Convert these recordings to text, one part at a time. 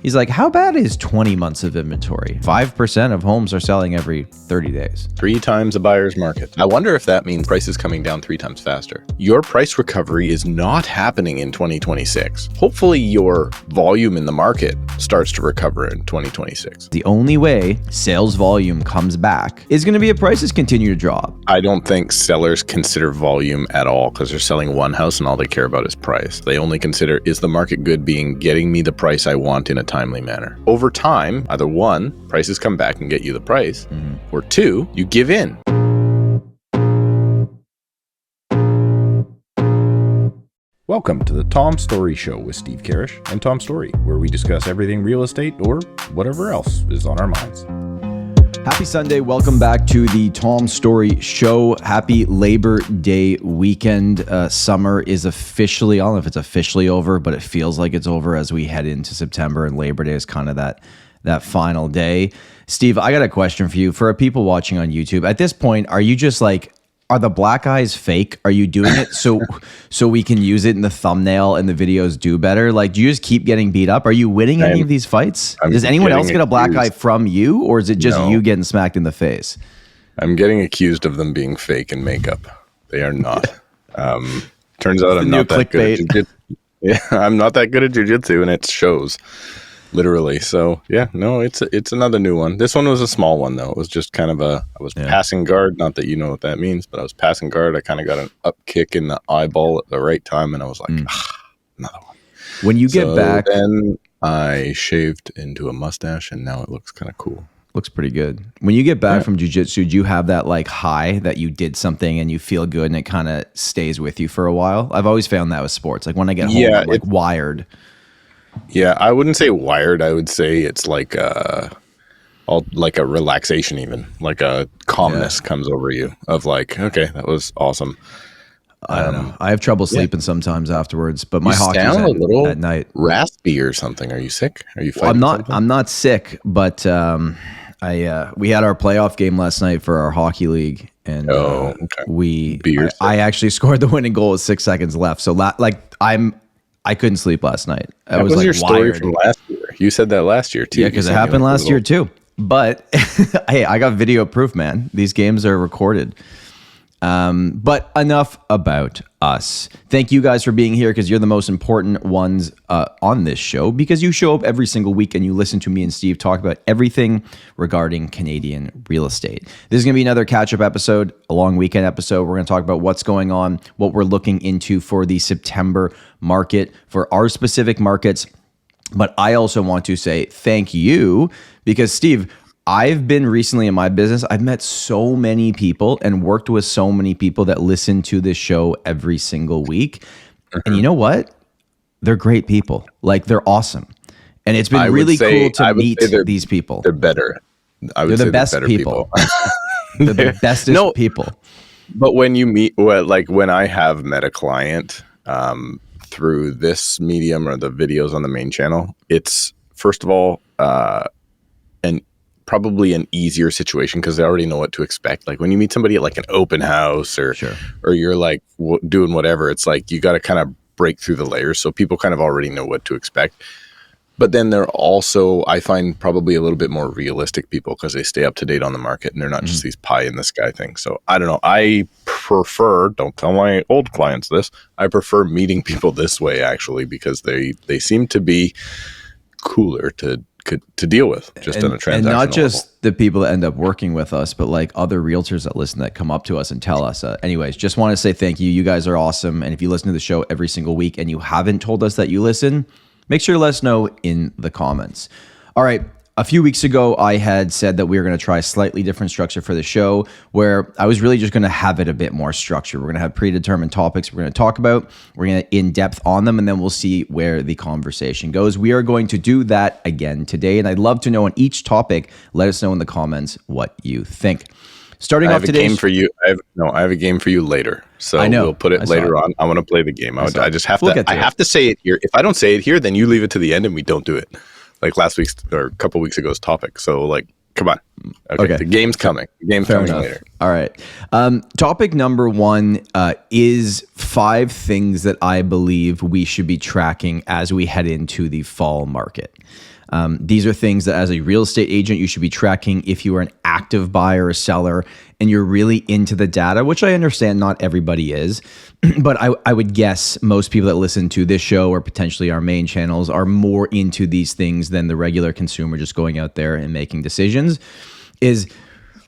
He's like, how bad is 20 months of inventory? 5% of homes are selling every 30 days. 3 times a buyer's market. I wonder if that means prices coming down 3 times faster. Your price recovery is not happening in 2026. Hopefully your volume in the market starts to recover in 2026. The only way sales volume comes back is going to be if prices continue to drop. I don't think sellers consider volume at all because they're selling one house and all they care about is price. They only consider, is the market good being getting me the price I want in a timely manner. Over time, either 1, prices come back and get you the price, or 2, you give in. Welcome to the Tom Storey Show with Steve Karrasch and Tom Storey, where we discuss everything real estate or whatever else is on our minds. Happy Sunday. Welcome back to the Tom Storey Show. Happy Labor Day weekend. Summer is officially, I don't know if it's officially over, but it feels like it's over as we head into September, and Labor Day is kind of that final day. Steve, I got a question for you. For people watching on YouTube, at this point, are you just like, are the black eyes fake? Are you doing it so we can use it in the thumbnail and the videos do better? Like, do you just keep getting beat up? Are you winning any of these fights? Does anyone else get a black eye from you, or is it just you getting smacked in the face? I'm getting accused of them being fake in makeup. They are not. Turns out I'm not that good at jiu-jitsu. Yeah, I'm not that good at jiu-jitsu, and it shows. Literally. So yeah, no, it's another new one. This one was a small one though. It was just kind of I was passing guard. Not that you know what that means, but I was passing guard. I kind of got an up kick in the eyeball at the right time, and I was like, another one. When you get back, then I shaved into a mustache, and now it looks kind of cool. Looks pretty good. When you get back from jiu-jitsu, do you have that like high that you did something and you feel good and it kind of stays with you for a while? I've always found that with sports. Like when I get home, I'm like wired. Yeah, I wouldn't say wired. I would say it's like a relaxation, even like a calmness comes over you of like, okay, that was awesome. I don't know. I have trouble sleeping sometimes afterwards, but my hockey's sound a little at night. Raspy or something. Are you sick? Are you? Well, I'm not sick, but we had our playoff game last night for our hockey league, and I actually scored the winning goal with 6 seconds left. So I couldn't sleep last night. That was like your story from last year. You said that last year too. Yeah, because it happened last year too. But hey, I got video proof, man. These games are recorded. But enough about us. Thank you guys for being here, because you're the most important ones on this show, because you show up every single week and you listen to me and Steve talk about everything regarding Canadian real estate. This is going to be another catch-up episode, a long weekend episode. We're going to talk about what's going on, what we're looking into for the September market, for our specific markets. But I also want to say thank you, because Steve, I've been recently in my business, I've met so many people and worked with so many people that listen to this show every single week. And you know what? They're great people. Like, they're awesome. And it's been really cool to meet these people. They're better. They're the best people. They're the bestest people. But when you meet, when I have met a client through this medium or the videos on the main channel, it's, first of all, probably an easier situation because they already know what to expect. Like when you meet somebody at like an open house or you're like doing whatever, it's like you got to kind of break through the layers. So people kind of already know what to expect. But then they're also, I find, probably a little bit more realistic people because they stay up to date on the market and they're not just these pie in the sky things. So I don't know. I prefer, don't tell my old clients this, I prefer meeting people this way actually, because they seem to be cooler to deal with just on a transactional and not just level. The people that end up working with us, but like other realtors that listen, that come up to us and tell us. Anyways, just want to say thank you. You guys are awesome. And if you listen to the show every single week and you haven't told us that you listen, make sure to let us know in the comments. All right. A few weeks ago, I had said that we were going to try a slightly different structure for the show, where I was really just going to have it a bit more structured. We're going to have predetermined topics we're going to talk about. We're going to in-depth on them, and then we'll see where the conversation goes. We are going to do that again today, and I'd love to know on each topic, let us know in the comments what you think. Starting off today, I have a game for you later. So I know. We'll put it later on. I want to play the game. I just have to. I have to say it here. If I don't say it here, then you leave it to the end and we don't do it. Like last week's or a couple weeks ago's topic. So like, come on. Okay. The game's coming. The game's coming later. All right. Topic number 1 is 5 things that I believe we should be tracking as we head into the fall market. These are things that as a real estate agent, you should be tracking if you are an active buyer or seller and you're really into the data, which I understand not everybody is. But I would guess most people that listen to this show or potentially our main channels are more into these things than the regular consumer just going out there and making decisions.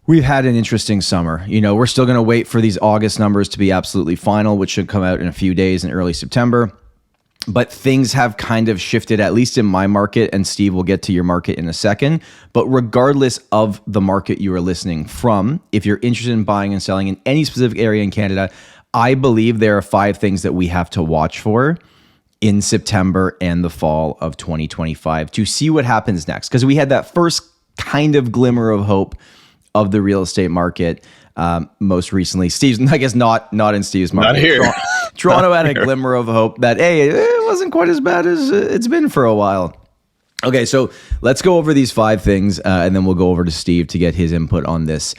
We've had an interesting summer. We're still going to wait for these August numbers to be absolutely final, which should come out in a few days in early September. But things have kind of shifted, at least in my market, and Steve will get to your market in a second. But regardless of the market you are listening from, if you're interested in buying and selling in any specific area in Canada, I believe there are 5 things that we have to watch for in September and the fall of 2025 to see what happens next. Because we had that first kind of glimmer of hope of the real estate market most recently. Steve's, I guess not in Steve's market. Not here. Toronto had a glimmer of hope that, hey, it wasn't quite as bad as it's been for a while. Okay, so let's go over these 5 things, and then we'll go over to Steve to get his input on this.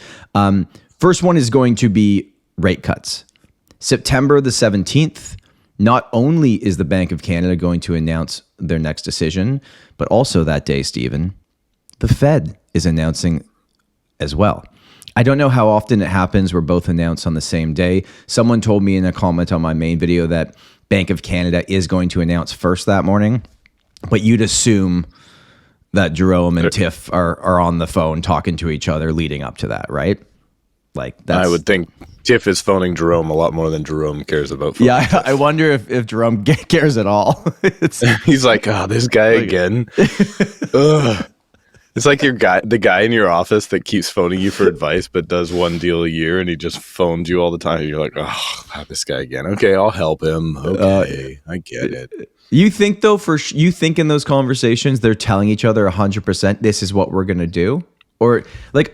First one is going to be rate cuts. September the 17th, not only is the Bank of Canada going to announce their next decision, but also that day, Stephen, the Fed is announcing as well. I don't know how often it happens where both announce on the same day. Someone told me in a comment on my main video that Bank of Canada is going to announce first that morning, but you'd assume that Jerome and Tiff are on the phone talking to each other leading up to that, right? I would think Tiff is phoning Jerome a lot more than Jerome cares about phoning. Yeah, I wonder if Jerome cares at all. He's like, this guy again. Ugh. It's like the guy in your office that keeps phoning you for advice, but does one deal a year, and he just phones you all the time. And you're like, this guy again. Okay, I'll help him. Okay, I get it. You think though, you think in those conversations they're telling each other 100% this is what we're gonna do, or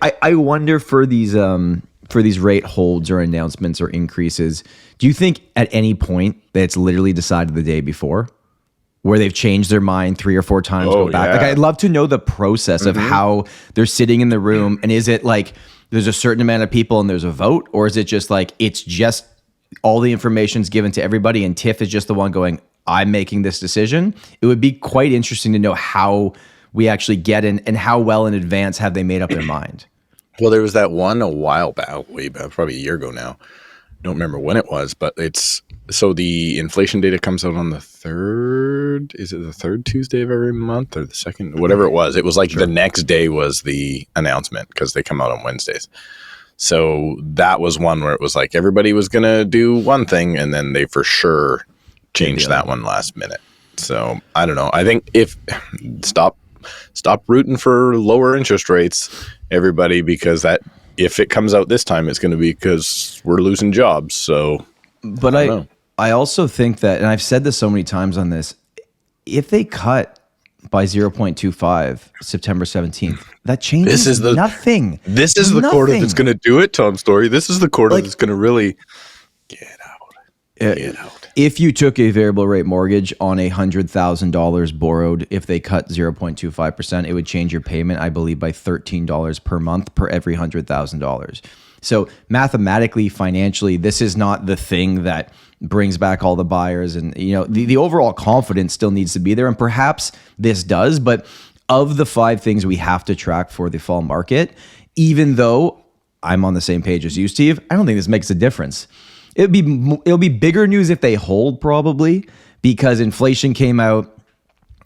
I wonder for these rate holds or announcements or increases, do you think at any point that it's literally decided the day before? Where they've changed their mind 3 or 4 times, go back. Yeah. I'd love to know the process of how they're sitting in the room. And is it like there's a certain amount of people and there's a vote? Or is it just like it's just all the information's given to everybody and Tiff is just the one going, I'm making this decision? It would be quite interesting to know how we actually get in and how well in advance have they made up their mind. Well, there was that one a while back, way back, probably a year ago now. Don't remember when it was, but so the inflation data comes out on the 3rd. Is it the 3rd Tuesday of every month or the 2nd? Whatever it was. It was like the next day was the announcement because they come out on Wednesdays. So that was one where it was like everybody was going to do one thing and then they for sure changed that one last minute. So I don't know. I think stop rooting for lower interest rates, everybody, because if it comes out this time, it's going to be because we're losing jobs. So, but I also think that, and I've said this so many times on this, if they cut by 0.25 September 17th, that changes nothing. This is the quarter that's going to do it, Tom Storey. This is the quarter that's going to really get out. If you took a variable rate mortgage on $100,000 borrowed, if they cut 0.25%, it would change your payment, I believe, by $13 per month per every $100,000. So mathematically, financially, this is not the thing that brings back all the buyers, and the overall confidence still needs to be there, and perhaps this does. But of the 5 things we have to track for the fall market, even though I'm on the same page as you, Steve, I don't think this makes a difference. It'll be bigger news if they hold, probably, because inflation came out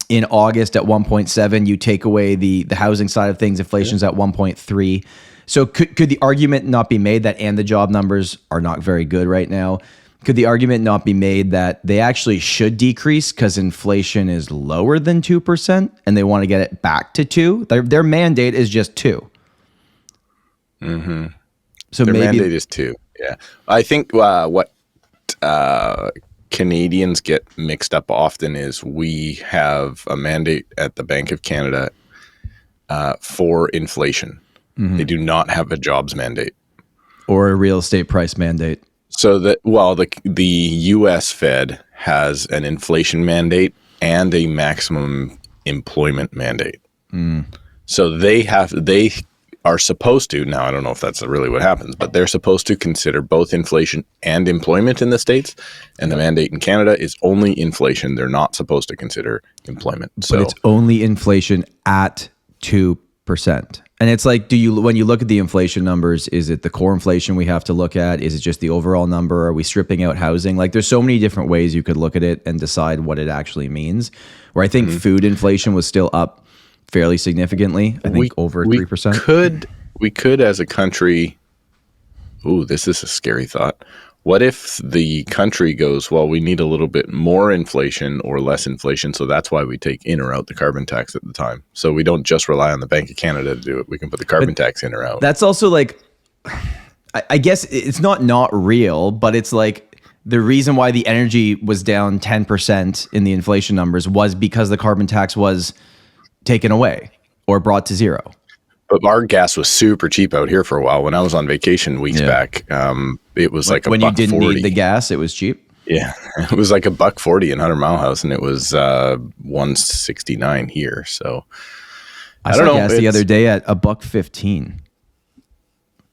in August at 1.7. You take away the housing side of things, inflation's at 1.3. So could the argument not be made that, and the job numbers are not very good right now, could the argument not be made that they actually should decrease because inflation is lower than 2% and they want to get it back to 2? Their mandate is just 2. Mm-hmm. So their maybe mandate is 2. Yeah, I think what Canadians get mixed up often is we have a mandate at the Bank of Canada for inflation. Mm-hmm. They do not have a jobs mandate or a real estate price mandate. So the U.S. Fed has an inflation mandate and a maximum employment mandate. Mm. So they are supposed to, now I don't know if that's really what happens, but they're supposed to consider both inflation and employment in the States. And the mandate in Canada is only inflation. They're not supposed to consider employment. But it's only inflation at 2%. And it's like, when you look at the inflation numbers, is it the core inflation we have to look at? Is it just the overall number? Are we stripping out housing? Like, there's so many different ways you could look at it and decide what it actually means. Where I think food inflation was still up fairly significantly. I think over 3%. We could as a country, this is a scary thought. What if the country goes, well, we need a little bit more inflation or less inflation, so that's why we take in or out the carbon tax at the time. So we don't just rely on the Bank of Canada to do it. We can put the carbon tax in or out. That's also like, I guess it's not real, but it's like the reason why the energy was down 10% in the inflation numbers was because the carbon tax was taken away or brought to zero. But our gas was super cheap out here for a while. When I was on vacation weeks back, it was like when you didn't $1.40. need the gas, it was cheap. Yeah, it was like $1.40 in 100 Mile House, and it was $1.69 here. So I don't know. Gas the other day at $1.15.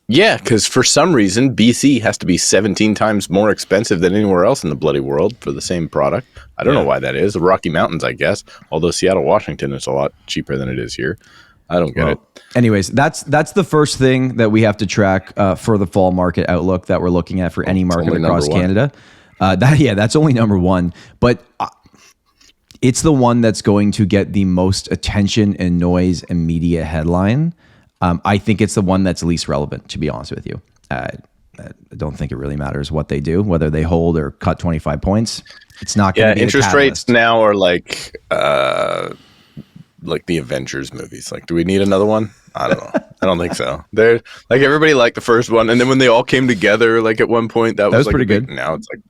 Yeah, because for some reason BC has to be 17 times more expensive than anywhere else in the bloody world for the same product. I don't know why that is. The Rocky Mountains, I guess. Although Seattle, Washington is a lot cheaper than it is here. I don't get it. Anyways, that's the first thing that we have to track for the fall market outlook that we're looking at for any market across Canada. That's only number one, but it's the one that's going to get the most attention and noise and media headline. I think it's the one that's least relevant, to be honest with you. I don't think it really matters what they do, whether they hold or cut 25 points. It's not going to be interest rates now are like the Avengers movies. Like, do we need another one? I don't know. I don't think so. They're like, everybody liked the first one, and then when they all came together, like at one point, that was like pretty good. Now it's like,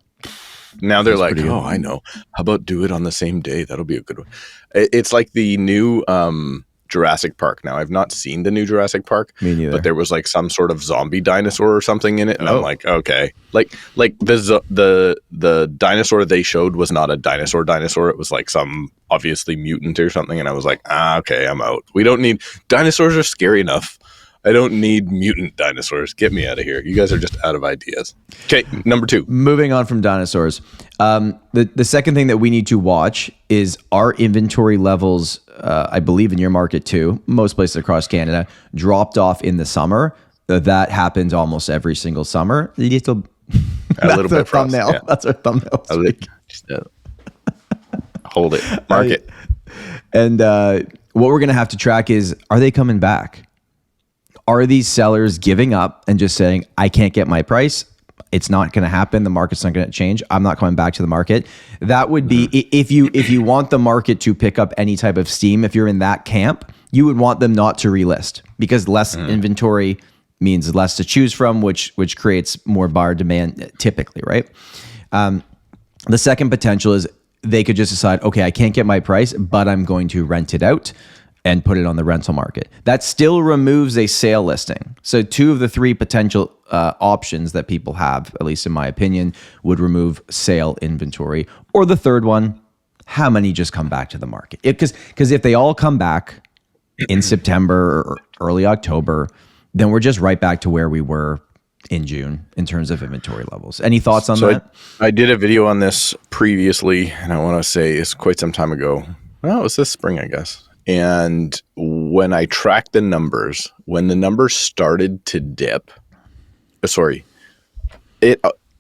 now they're like, oh, I know. How about do it on the same day? That'll be a good one. It's like the new Jurassic Park. Now, I've not seen the new Jurassic Park. Me neither. But there was like some sort of zombie dinosaur or something in it, and I'm like, okay. Like the dinosaur they showed was not a dinosaur. It was like some obviously mutant or something, and I was like, okay, I'm out. We don't need dinosaurs. Are scary enough. I don't need mutant dinosaurs. Get me out of here. You guys are just out of ideas. Okay, number 2. Moving on from dinosaurs. The second thing that we need to watch is our inventory levels, I believe in your market too, most places across Canada, dropped off in the summer. That happens almost every single summer. A little bit thumbnail. Yeah. That's our thumbnail. Hold it. Mark it. And what we're going to have to track is, are they coming back? Are these sellers giving up and just saying, I can't get my price? It's not going to happen. The market's not going to change. I'm not coming back to the market. That would be, if you want the market to pick up any type of steam, if you're in that camp, you would want them not to relist, because less inventory means less to choose from, which creates more buyer demand typically, right? The second potential is they could just decide, okay, I can't get my price, but I'm going to rent it out and put it on the rental market. That still removes a sale listing. So 2 of the 3 potential options that people have, at least in my opinion, would remove sale inventory. Or the third one, how many just come back to the market? Because if they all come back in September or early October, then we're just right back to where we were in June in terms of inventory levels. Any thoughts on that? I did a video on this previously, and I want to say it's quite some time ago. Well, it was this spring, I guess. And when I tracked the numbers, when the numbers started to dip,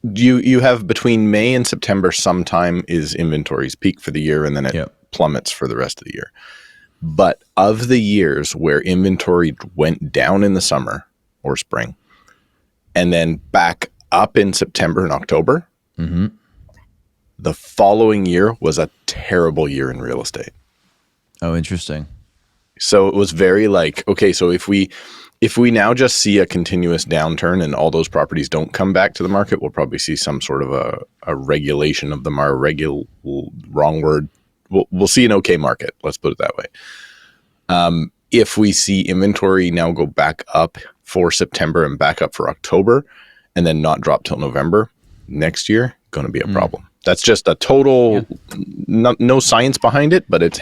you have between May and September sometime is inventory's peak for the year, and then it plummets for the rest of the year. But of the years where inventory went down in the summer or spring, and then back up in September and October, the following year was a terrible year in real estate. Oh, interesting. So it was very like, okay, so if we now just see a continuous downturn and all those properties don't come back to the market, we'll probably see some sort of a regulation of them, or wrong word. We'll see an okay market. Let's put it that way. If we see inventory now go back up for September and back up for October, and then not drop till November next year, going to be a problem. That's just a total, no science behind it, but it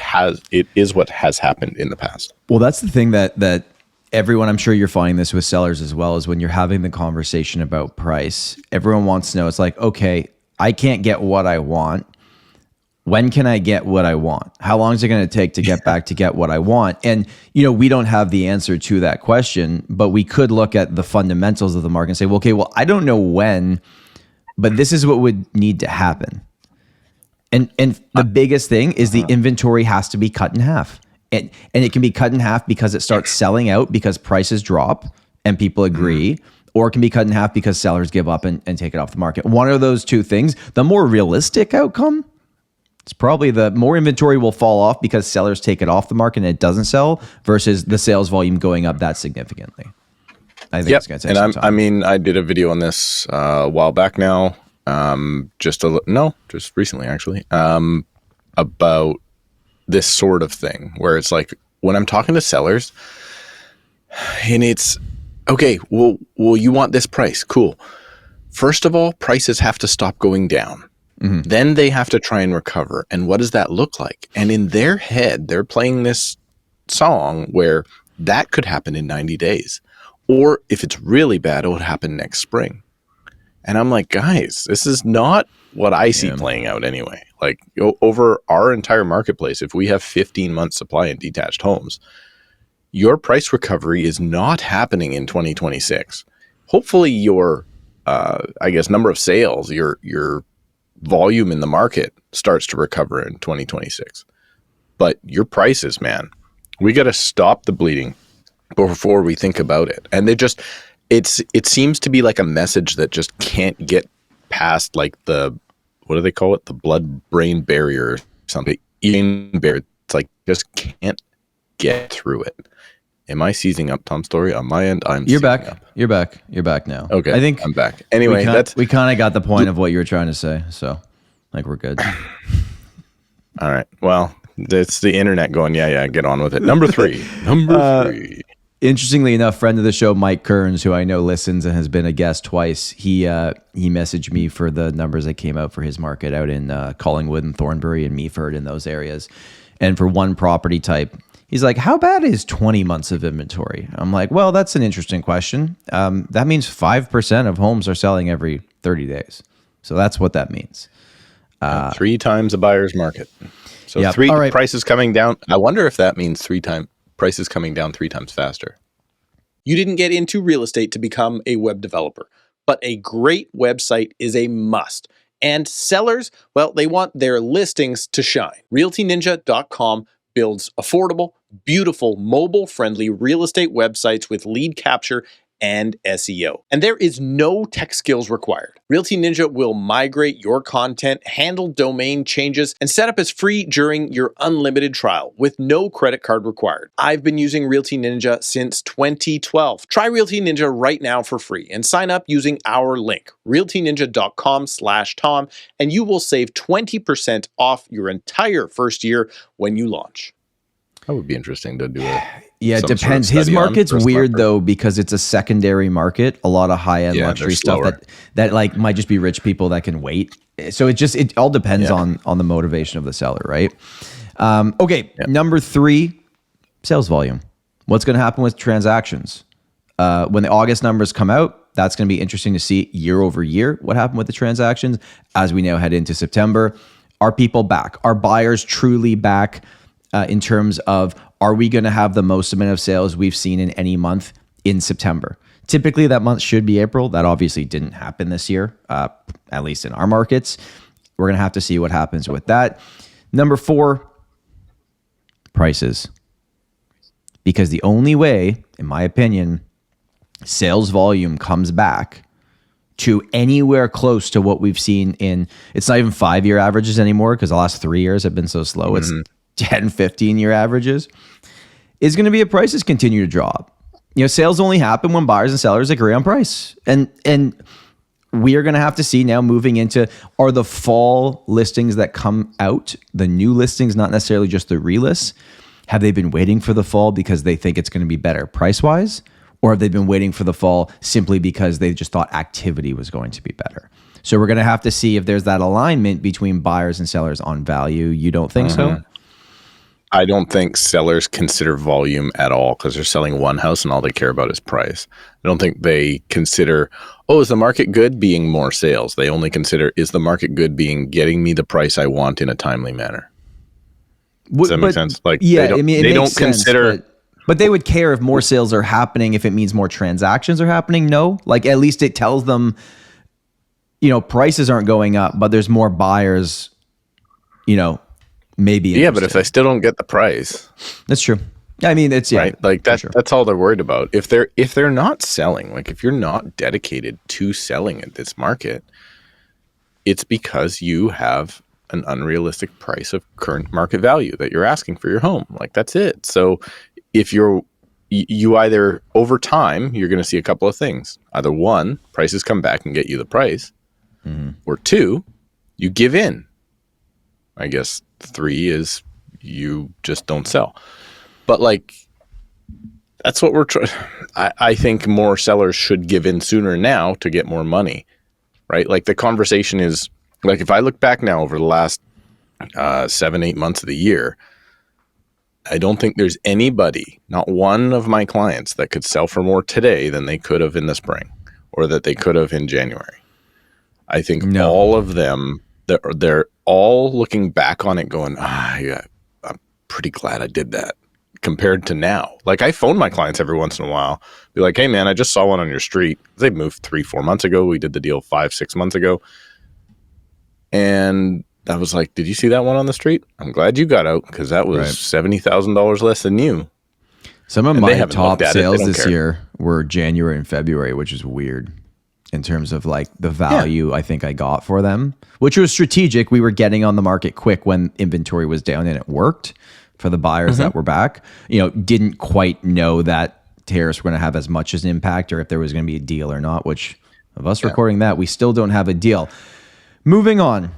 is what has happened in the past. Well, that's the thing that everyone, I'm sure you're finding this with sellers as well, is when you're having the conversation about price, everyone wants to know, it's like, okay, I can't get what I want. When can I get what I want? How long is it going to take to get back to get what I want? And, we don't have the answer to that question, but we could look at the fundamentals of the market and say, well, okay, well, I don't know when, but this is what would need to happen. And the biggest thing is the inventory has to be cut in half. And it can be cut in half because it starts selling out because prices drop and people agree, or it can be cut in half because sellers give up and take it off the market. One of those two things, the more realistic outcome, it's probably the more inventory will fall off because sellers take it off the market and it doesn't sell versus the sales volume going up that significantly. I think it's going to take some time. I did a video on this a while back now, just recently actually, about this sort of thing where it's like when I'm talking to sellers and it's okay, well, you want this price. Cool. First of all, prices have to stop going down. Then they have to try and recover. And what does that look like? And in their head, they're playing this song where that could happen in 90 days. Or if it's really bad, it would happen next spring. And I'm like, guys, this is not what I see playing out anyway. Like over our entire marketplace, if we have 15 months supply in detached homes, your price recovery is not happening in 2026. Hopefully your, number of sales, your volume in the market starts to recover in 2026. But your prices, man, we got to stop the bleeding before we think about it. And it seems to be like a message that just can't get past like what do they call it? The blood-brain barrier or something. It's like just can't get through it. Am I seizing up, Tom Storey? On my end, You're back. Up. You're back. You're back now. Okay, I think I'm back. Anyway, we kind of got the point of what you were trying to say. So, like, we're good. All right. Well, it's the internet going, yeah, get on with it. Number three. Interestingly enough, friend of the show, Mike Kearns, who I know listens and has been a guest twice, he messaged me for the numbers that came out for his market out in Collingwood and Thornbury and Meaford in those areas. And for one property type, he's like, how bad is 20 months of inventory? I'm like, well, that's an interesting question. That means 5% of homes are selling every 30 days. So that's what that means. 3 times a buyer's market. So yep. Prices coming down. I wonder if that means prices coming down 3 times faster. You didn't get into real estate to become a web developer, but a great website is a must. And sellers, well, they want their listings to shine. RealtyNinja.com builds affordable, beautiful, mobile-friendly real estate websites with lead capture and SEO. And there is no tech skills required. Realty Ninja will migrate your content, handle domain changes, and set up as free during your unlimited trial with no credit card required. I've been using Realty Ninja since 2012. Try Realty Ninja right now for free and sign up using our link, realtyninja.com/Tom, and you will save 20% off your entire first year when you launch. That would be interesting to do it depends. His market's weird though, because it's a secondary market, a lot of high-end luxury stuff that like might just be rich people that can wait. So it all depends on the motivation of the seller, right? Number 3, sales volume. What's going to happen with transactions? When the August numbers come out, that's going to be interesting to see year over year what happened with the transactions as we now head into September. Are people back? Are buyers truly back? In terms of, are we going to have the most amount of sales we've seen in any month in September? Typically, that month should be April. That obviously didn't happen this year, at least in our markets. We're going to have to see what happens with that. Number 4, prices. Because the only way, in my opinion, sales volume comes back to anywhere close to what we've seen it's not even 5-year averages anymore because the last 3 years have been so slow. It's 10, 15-year averages, is going to be if prices continue to drop. Sales only happen when buyers and sellers agree on price. And we are going to have to see now moving into, are the fall listings that come out, the new listings, not necessarily just the relists, have they been waiting for the fall because they think it's going to be better price-wise? Or have they been waiting for the fall simply because they just thought activity was going to be better? So we're going to have to see if there's that alignment between buyers and sellers on value. You don't think so? I don't think sellers consider volume at all because they're selling one house and all they care about is price. I don't think they consider, oh, is the market good being more sales? They only consider, is the market good being getting me the price I want in a timely manner? Does that make sense? Like, yeah, they don't consider. But they would care if more sales are happening, if it means more transactions are happening. No, like at least it tells them, prices aren't going up, but there's more buyers, maybe. Yeah, but if they still don't get the price, that's true. I mean, it's right. Like that's all they're worried about. If they're not selling, like if you're not dedicated to selling in this market, it's because you have an unrealistic price of current market value that you're asking for your home. Like that's it. So if you either over time, you're going to see a couple of things. Either one, prices come back and get you the price, or two, you give in. I guess 3 is you just don't sell. But like, that's what we're trying. I think more sellers should give in sooner now to get more money, right? Like the conversation is like, if I look back now over the last 7-8 months of the year, I don't think there's anybody, not one of my clients, that could sell for more today than they could have in the spring or that they could have in January. I think all of them, they're all looking back on it going, yeah, I'm pretty glad I did that compared to now. Like I phone my clients every once in a while, be like, hey man, I just saw one on your street. They moved 3-4 months ago. We did the deal 5-6 months ago. And I was like, did you see that one on the street? I'm glad you got out because that was $70,000 less than you. Some of my top sales this year were January and February, which is weird in terms of like the value I think I got for them, which was strategic. We were getting on the market quick when inventory was down and it worked for the buyers that were back. Didn't quite know that tariffs were going to have as much as an impact or if there was going to be a deal or not, which of us recording that, we still don't have a deal. Moving on.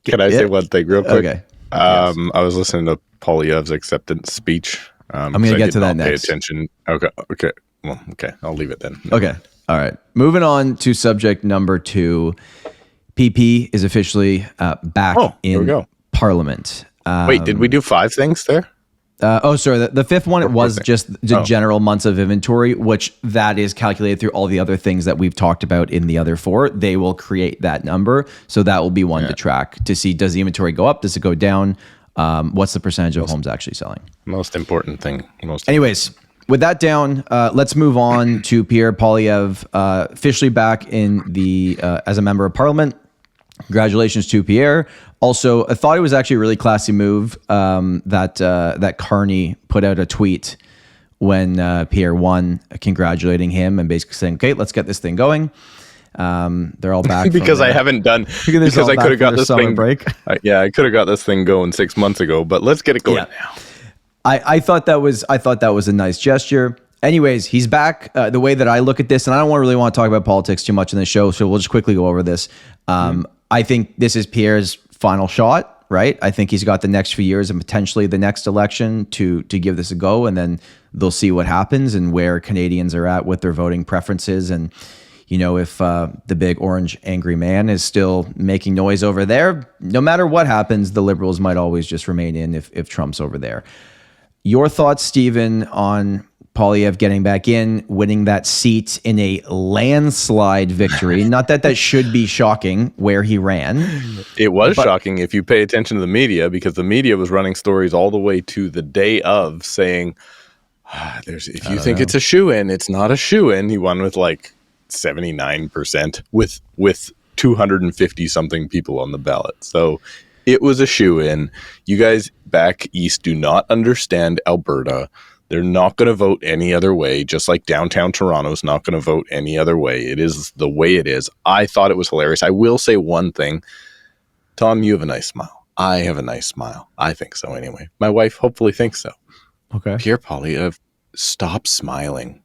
Can I say one thing real quick? Okay. I was listening to Poilievre's acceptance speech. I'm going to get to that next. Pay attention. Okay. Well, okay. I'll leave it then. Okay. All right. Moving on to subject number 2. PP is officially back in Parliament. Wait, did we do 5 things there? Sorry. The 5th one was just the general months of inventory, which that is calculated through all the other things that we've talked about in the other 4. They will create that number. So that will be one to track to see, does the inventory go up? Does it go down? What's the percentage of homes actually selling? Most important thing. Anyways, with that down, let's move on to Pierre Poilievre, officially back in the as a member of Parliament. Congratulations to Pierre. Also, I thought it was actually a really classy move that Carney put out a tweet when Pierre won, congratulating him and basically saying, "Okay, let's get this thing going." They're all back because I haven't done because I could have got this thing break. I could have got this thing going 6 months ago, but let's get it going now. I thought that was a nice gesture. Anyways, he's back. The way that I look at this, and I don't really want to talk about politics too much in the show, so we'll just quickly go over this. I think this is Pierre's final shot, right? I think he's got the next few years and potentially the next election to give this a go, and then they'll see what happens and where Canadians are at with their voting preferences. And, if the big orange angry man is still making noise over there, no matter what happens, the Liberals might always just remain in if Trump's over there. Your thoughts, Stephen, on Poilievre getting back in, winning that seat in a landslide victory? Not that should be shocking where he ran. It was shocking if you pay attention to the media, because the media was running stories all the way to the day of saying, if you think it's a shoo-in, it's not a shoo-in. He won with like 79% with 250 something people on the ballot. So it was a shoo-in. You guys back east do not understand Alberta. They're not going to vote any other way, just like downtown Toronto's not going to vote any other way. It is the way it is. I thought it was hilarious. I will say one thing. Tom, you have a nice smile. I have a nice smile. I think so anyway. My wife hopefully thinks so. Okay. Pierre Poilievre, stop smiling.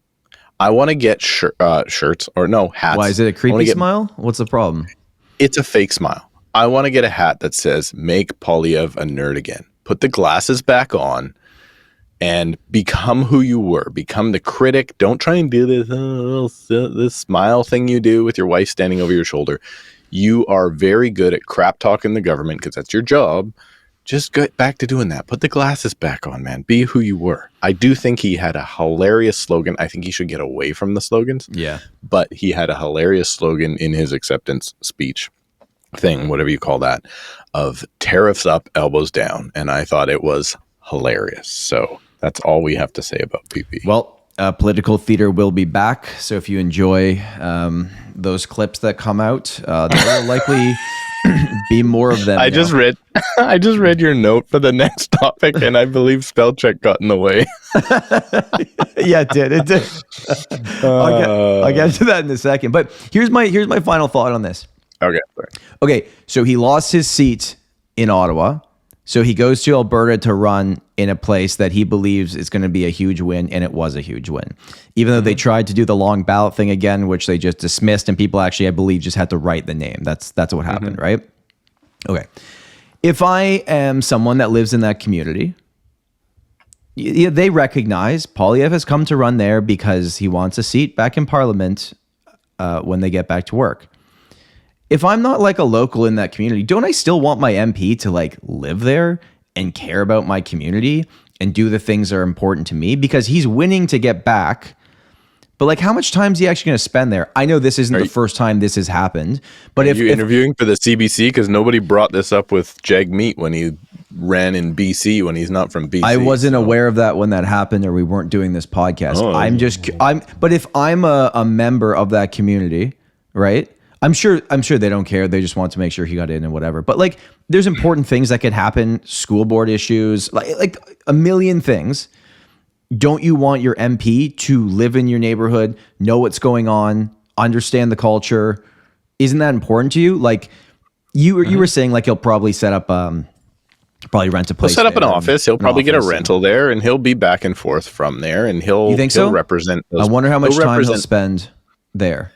I want to get shirts or no, hats. Why, is it a creepy smile? What's the problem? It's a fake smile. I want to get a hat that says, make Poilievre a nerd again. Put the glasses back on and become who you were. Become the critic. Don't try and do this smile thing you do with your wife standing over your shoulder. You are very good at crap talking the government because that's your job. Just get back to doing that. Put the glasses back on, man. Be who you were. I do think he had a hilarious slogan. I think he should get away from the slogans. Yeah. But he had a hilarious slogan in his acceptance speech thing, whatever you call that, of tariffs up, elbows down. And I thought it was hilarious. So that's all we have to say about PP. Well, political theater will be back. So if you enjoy those clips that come out, there will likely be more of them. I just read your note for the next topic, and I believe spell check got in the way. Yeah, it did. I'll get to that in a second. But here's my final thought on this. Okay. Sorry. Okay, so he lost his seat in Ottawa. So he goes to Alberta to run in a place that he believes is going to be a huge win, and it was a huge win. Even though they tried to do the long ballot thing again, which they just dismissed, and people actually, I believe, just had to write the name. That's what happened, right? Okay. If I am someone that lives in that community, they recognize Poilievre has come to run there because he wants a seat back in Parliament when they get back to work. If I'm not like a local in that community, don't I still want my MP to like live there and care about my community and do the things that are important to me? Because he's winning to get back. But like, how much time is he actually going to spend there? I know this isn't the first time this has happened. But if interviewing for the CBC, because nobody brought this up with Jagmeet when he ran in BC when he's not from BC. I wasn't aware of that when that happened, or we weren't doing this podcast. But if I'm a member of that community, right? I'm sure they don't care. They just want to make sure he got in and whatever. But like, there's important things that could happen, school board issues, like a million things. Don't you want your MP to live in your neighborhood, know what's going on, understand the culture? Isn't that important to you? Like you were saying, like he'll probably set up, probably rent a place. He'll set up an office. He'll probably get a rental there, and he'll be back and forth from there. And you think so? Represent. I wonder how much time he'll spend there.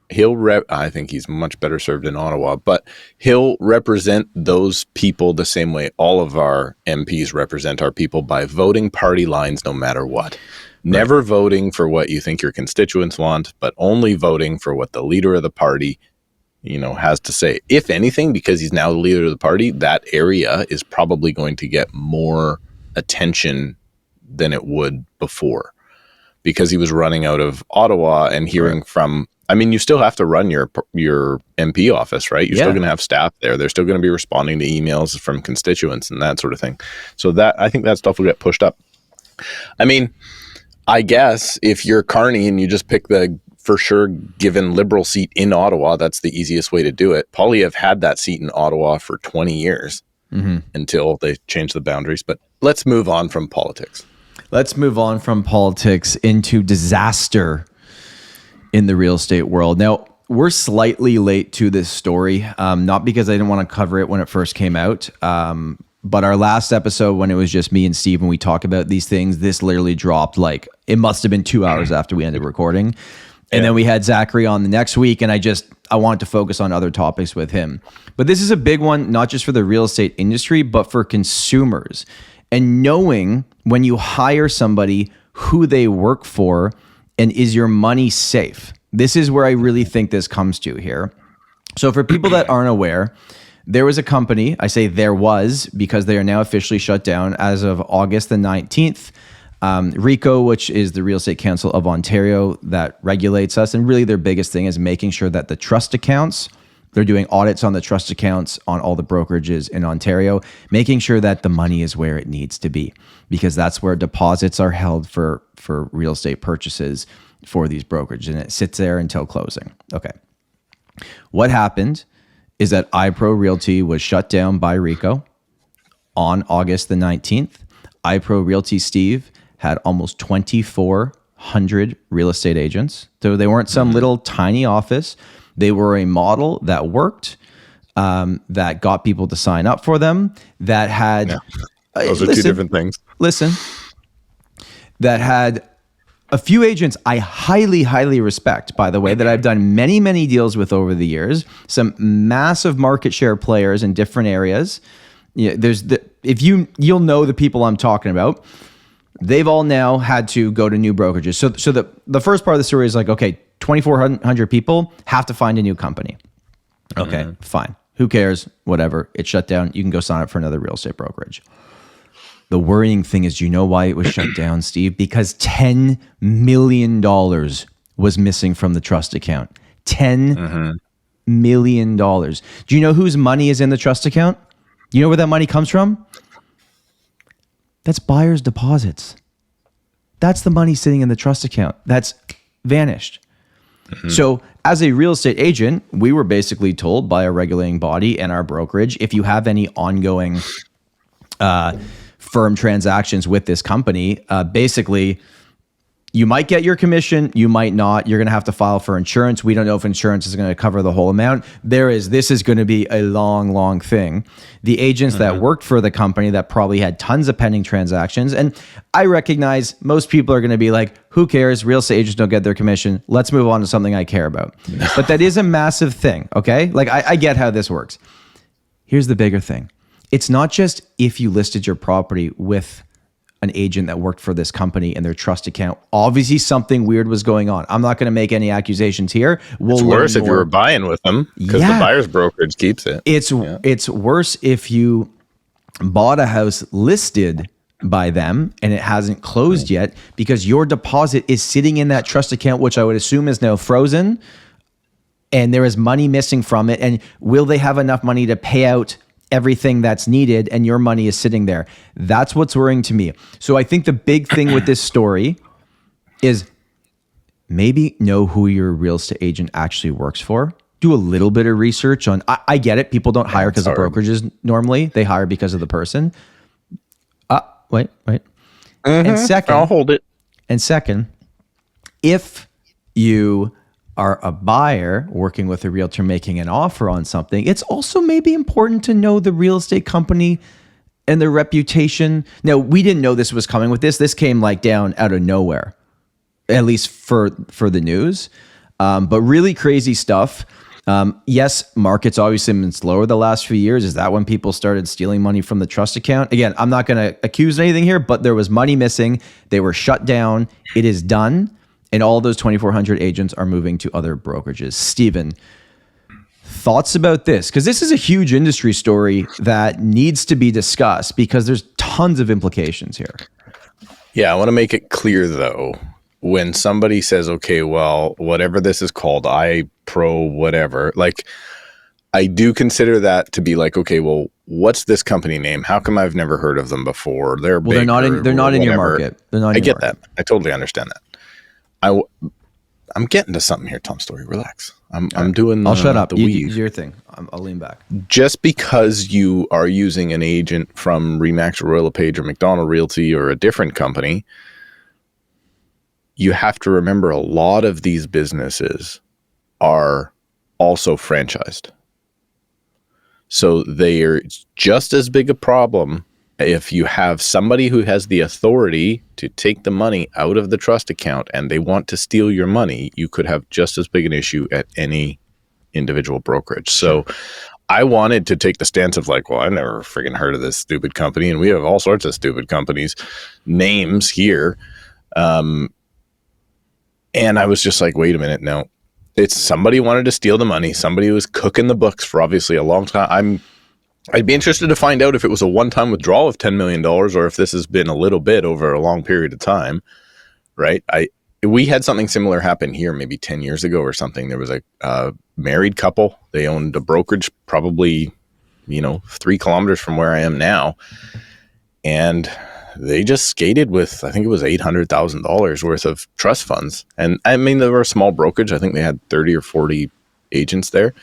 I think he's much better served in Ottawa, but he'll represent those people the same way all of our MPs represent our people, by voting party lines no matter what. Right. Never voting for what you think your constituents want, but only voting for what the leader of the party, has to say. If anything, because he's now the leader of the party, that area is probably going to get more attention than it would before, because he was running out of Ottawa and hearing from. I mean, you still have to run your MP office, right? You're still going to have staff there. They're still going to be responding to emails from constituents and that sort of thing. So I think that stuff will get pushed up. I mean, I guess if you're Carney and you just pick the for sure given Liberal seat in Ottawa, that's the easiest way to do it. Poilievre had that seat in Ottawa for 20 years until they changed the boundaries. But let's move on from politics. Let's move on from politics into disaster in the real estate world. Now, we're slightly late to this story, not because I didn't want to cover it when it first came out, but our last episode, when it was just me and Steve and we talk about these things, this literally dropped it must have been 2 hours after we ended recording. And then we had Zachary on the next week, and I wanted to focus on other topics with him. But this is a big one, not just for the real estate industry, but for consumers. And knowing when you hire somebody who they work for, and is your money safe? This is where I really think this comes to here. So for people that aren't aware, there was a company, I say there was because they are now officially shut down as of August the 19th. RECO, which is the Real Estate Council of Ontario that regulates us. And really their biggest thing is making sure that the trust accounts, they're doing audits on the trust accounts on all the brokerages in Ontario, making sure that the money is where it needs to be, because that's where deposits are held for real estate purchases for these brokerages, and it sits there until closing. Okay. What happened is that iPro Realty was shut down by RECO on August the 19th. iPro Realty, Steve, had almost 2,400 real estate agents. So they weren't some little tiny office. They were a model that worked, that got people to sign up for them, that had... Yeah. Those are two different things. Listen, that had a few agents I highly, highly respect, by the way, that I've done many, many deals with over the years. Some massive market share players in different areas. Yeah, you'll know the people I'm talking about. They've all now had to go to new brokerages. So the first part of the story is like, okay, 2,400 people have to find a new company. Okay, fine. Who cares? Whatever. It's shut down. You can go sign up for another real estate brokerage. The worrying thing is, you know why it was shut down, Steve? Because $10 million was missing from the trust account. $10 million. Do you know whose money is in the trust account? You know where that money comes from? That's buyers' deposits. That's the money sitting in the trust account. That's vanished. So as a real estate agent, we were basically told by a regulating body and our brokerage, if you have any ongoing firm transactions with this company, basically you might get your commission, you might not. You're going to have to file for insurance. We don't know if insurance is going to cover the whole amount. This is going to be a long, long thing. The agents that worked for the company that probably had tons of pending transactions, and I recognize most people are going to be like, who cares? Real estate agents don't get their commission. Let's move on to something I care about. But that is a massive thing, okay? Like I get how this works. Here's the bigger thing. It's not just if you listed your property with an agent that worked for this company in their trust account. Obviously, something weird was going on. I'm not going to make any accusations here. It's worse if you were buying with them because the buyer's brokerage keeps it. It's worse if you bought a house listed by them and it hasn't closed yet because your deposit is sitting in that trust account, which I would assume is now frozen, and there is money missing from it. And will they have enough money to pay out everything that's needed, and your money is sitting there? That's what's worrying to me. So I think the big thing with this story is maybe know who your real estate agent actually works for. Do a little bit of research on, I get it. People don't hire because of brokerages normally. They hire because of the person. Wait. And second, I'll hold it. And second, if you are a buyer working with a realtor making an offer on something, it's also maybe important to know the real estate company and their reputation. Now, we didn't know this was coming with this. This came like down out of nowhere, at least for the news. But really crazy stuff. Yes, markets obviously been slower the last few years. Is that when people started stealing money from the trust account? Again, I'm not going to accuse anything here, but there was money missing. They were shut down. It is done. And all those 2,400 agents are moving to other brokerages. Steven, thoughts about this? Because this is a huge industry story that needs to be discussed because there's tons of implications here. Yeah, I want to make it clear, though, when somebody says, okay, well, whatever this is called, whatever, like, I do consider that to be like, okay, well, what's this company name? How come I've never heard of them before? They're not in your market. I get that. I totally understand that. I'm getting to something here, Tom Storey. Relax. I'm doing. I'll shut up. The weave. Your thing. I'll lean back. Just because you are using an agent from Remax or Royal LePage or McDonald Realty or a different company, you have to remember a lot of these businesses are also franchised. So they are just as big a problem. If you have somebody who has the authority to take the money out of the trust account and they want to steal your money, you could have just as big an issue at any individual brokerage. So I wanted to take the stance of like, well, I've never freaking heard of this stupid company, and we have all sorts of stupid companies names here. And I was just like, wait a minute, no. It's somebody wanted to steal the money. Somebody was cooking the books for obviously a long time. I'd be interested to find out if it was a one-time withdrawal of $10 million or if this has been a little bit over a long period of time, right? We had something similar happen here maybe 10 years ago or something. There was a married couple. They owned a brokerage probably, 3 kilometers from where I am now. And they just skated with, I think it was $800,000 worth of trust funds. And I mean, they were a small brokerage. I think they had 30 or 40 agents there.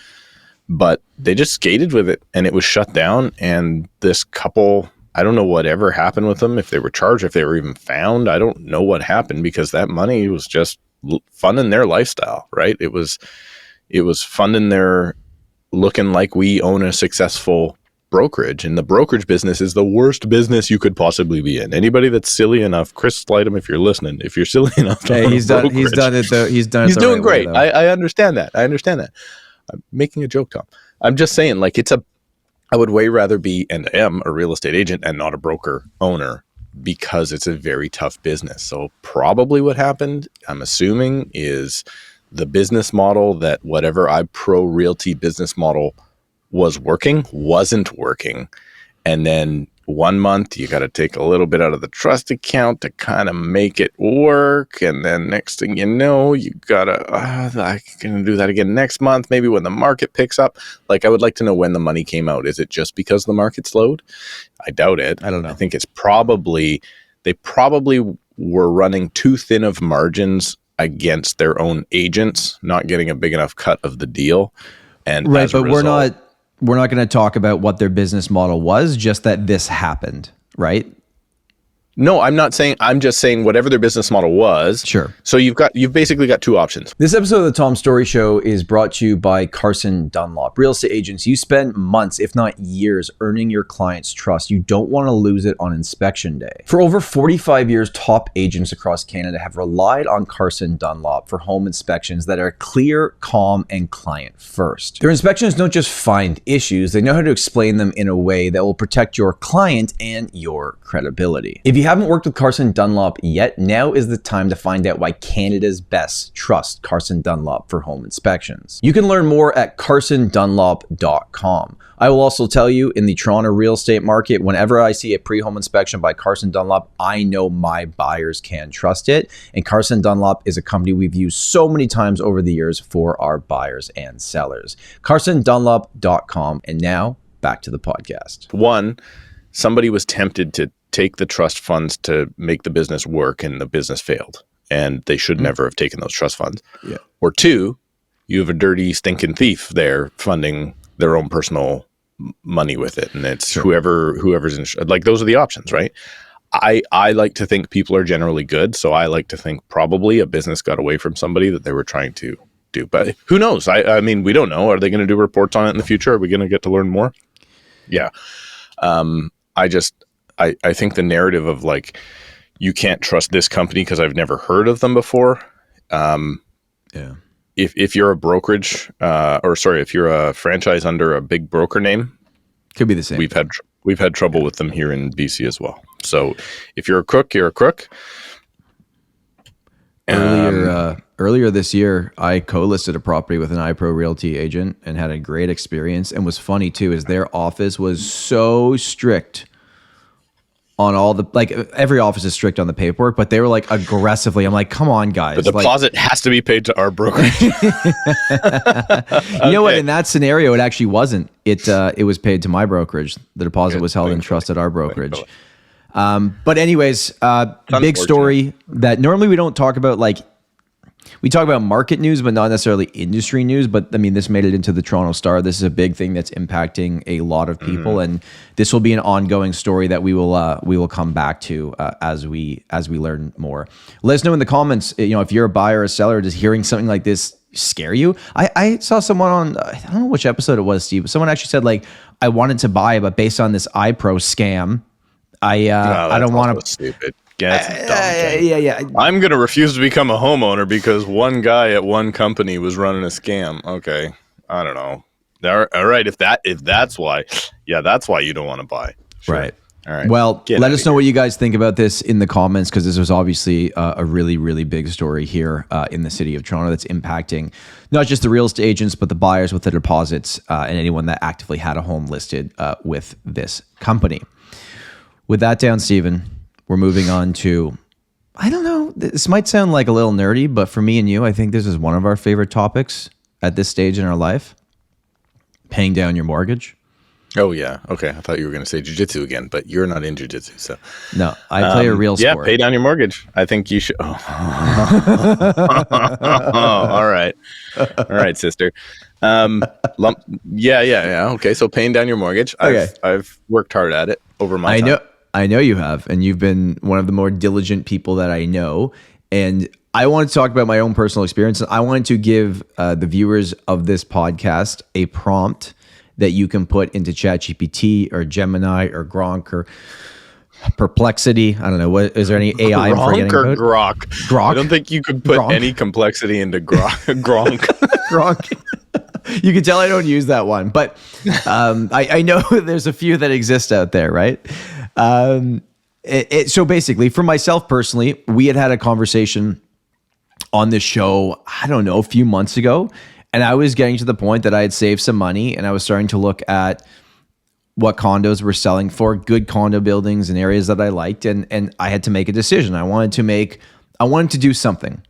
But they just skated with it and it was shut down. And this couple, I don't know whatever happened with them, if they were charged, if they were even found. I don't know what happened because that money was just funding their lifestyle, right? It was funding their looking like we own a successful brokerage. And the brokerage business is the worst business you could possibly be in. Anybody that's silly enough, Chris Slightum, if you're listening, if you're silly enough to own he's done it though. He's doing great. I understand that. I'm making a joke, Tom. I'm just saying, like, I would way rather be and am a real estate agent and not a broker owner because it's a very tough business. So probably what happened, I'm assuming, is the business model that whatever iPro Realty business model wasn't working. And then 1 month, you got to take a little bit out of the trust account to kind of make it work. And then next thing you know, you got to, I'm going to do that again next month, maybe when the market picks up. Like, I would like to know when the money came out. Is it just because the market slowed? I doubt it. I don't know. I think it's they probably were running too thin of margins against their own agents, not getting a big enough cut of the deal. And right, but we're not going to talk about what their business model was, just that this happened, right? No, I'm not saying, I'm just saying whatever their business model was. Sure. So you've basically got two options. This episode of the Tom Storey Show is brought to you by Karrasch Dunlop. Real estate agents, you spend months, if not years, earning your clients' trust. You don't want to lose it on inspection day. For over 45 years, top agents across Canada have relied on Karrasch Dunlop for home inspections that are clear, calm, and client first. Their inspections don't just find issues, they know how to explain them in a way that will protect your client and your credibility. If you haven't worked with Karrasch Dunlop yet, now is the time to find out why Canada's best trust Karrasch Dunlop for home inspections. You can learn more at carssondunlop.com. I will also tell you, in the Toronto real estate market, whenever I see a pre-home inspection by Karrasch Dunlop, I know my buyers can trust it. And Karrasch Dunlop is a company we've used so many times over the years for our buyers and sellers. carssondunlop.com. And now back to the podcast. One, somebody was tempted to take the trust funds to make the business work and the business failed, and they should never have taken those trust funds. Yeah. Or two, you have a dirty stinking thief there funding their own personal money with it, and it's whoever's in, like, those are the options, right? I like to think people are generally good, so I like to think probably a business got away from somebody that they were trying to do, but who knows? I mean, we don't know. Are they going to do reports on it in the future? Are we going to get to learn more? Yeah. I think the narrative of, like, you can't trust this company because I've never heard of them before. If you're a brokerage, if you're a franchise under a big broker name, could be the same. We've had trouble with them here in BC as well. So if you're a crook, you're a crook. Earlier this year, I co-listed a property with an iPro Realty agent and had a great experience. And what's funny too is their office was so strict on all the, like, every office is strict on the paperwork, but they were like aggressively, I'm like, come on, guys. The deposit has to be paid to our brokerage. You know what? In that scenario, it actually wasn't. It was paid to my brokerage. The deposit was held in trust at our brokerage. But anyways, big story that normally we don't talk about. Like, we talk about market news, but not necessarily industry news. But I mean, this made it into the Toronto Star. This is a big thing that's impacting a lot of people, and this will be an ongoing story that we will come back to as we learn more. Let us know in the comments. You know, if you're a buyer or a seller, does hearing something like this scare you? I saw someone on, I don't know which episode it was, Steve. Someone actually said, like, I wanted to buy, but based on this iPro scam, I don't want to. Stupid. Yeah. I'm going to refuse to become a homeowner because one guy at one company was running a scam. Okay. I don't know. All right. If that's why, that's why you don't want to buy. Sure. Right. All right. Well, let us know what you guys think about this in the comments, because this was obviously a really, really big story here in the city of Toronto that's impacting not just the real estate agents, but the buyers with the deposits and anyone that actively had a home listed with this company. With that down, Stephen, we're moving on to, I don't know, this might sound like a little nerdy, but for me and you, I think this is one of our favorite topics at this stage in our life: paying down your mortgage. Oh, yeah. Okay. I thought you were going to say jiu-jitsu again, but you're not in jiu-jitsu. So no, I play a real sport. Yeah, pay down your mortgage. I think you should. Oh. All right. All right, sister. Yeah. Okay. So paying down your mortgage. Okay. I've worked hard at it over my time. I know you have, and you've been one of the more diligent people that I know. And I wanted to talk about my own personal experience. I wanted to give the viewers of this podcast a prompt that you can put into ChatGPT or Gemini or Gronk or Perplexity. I don't know. What is there any AI I'm forgetting Gronk or about? Grok? Grok? I don't think you could put any complexity into Gronk. Gronk. You can tell I don't use that one, but I know there's a few that exist out there, right? So basically, for myself personally, we had a conversation on this show, I don't know, a few months ago. And I was getting to the point that I had saved some money and I was starting to look at what condos were selling for, good condo buildings in areas that I liked. And I had to make a decision. I wanted to do something.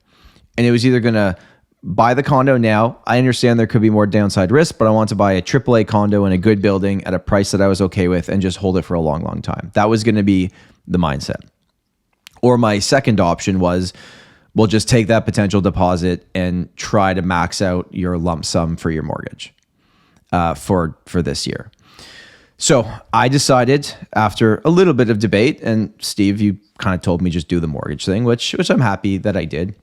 And it was either going to buy the condo now. I understand there could be more downside risk, but I want to buy a AAA condo in a good building at a price that I was okay with and just hold it for a long, long time. That was going to be the mindset. Or my second option was, we'll just take that potential deposit and try to max out your lump sum for your mortgage for this year. So I decided after a little bit of debate, and Steve, you kind of told me just do the mortgage thing, which I'm happy that I did.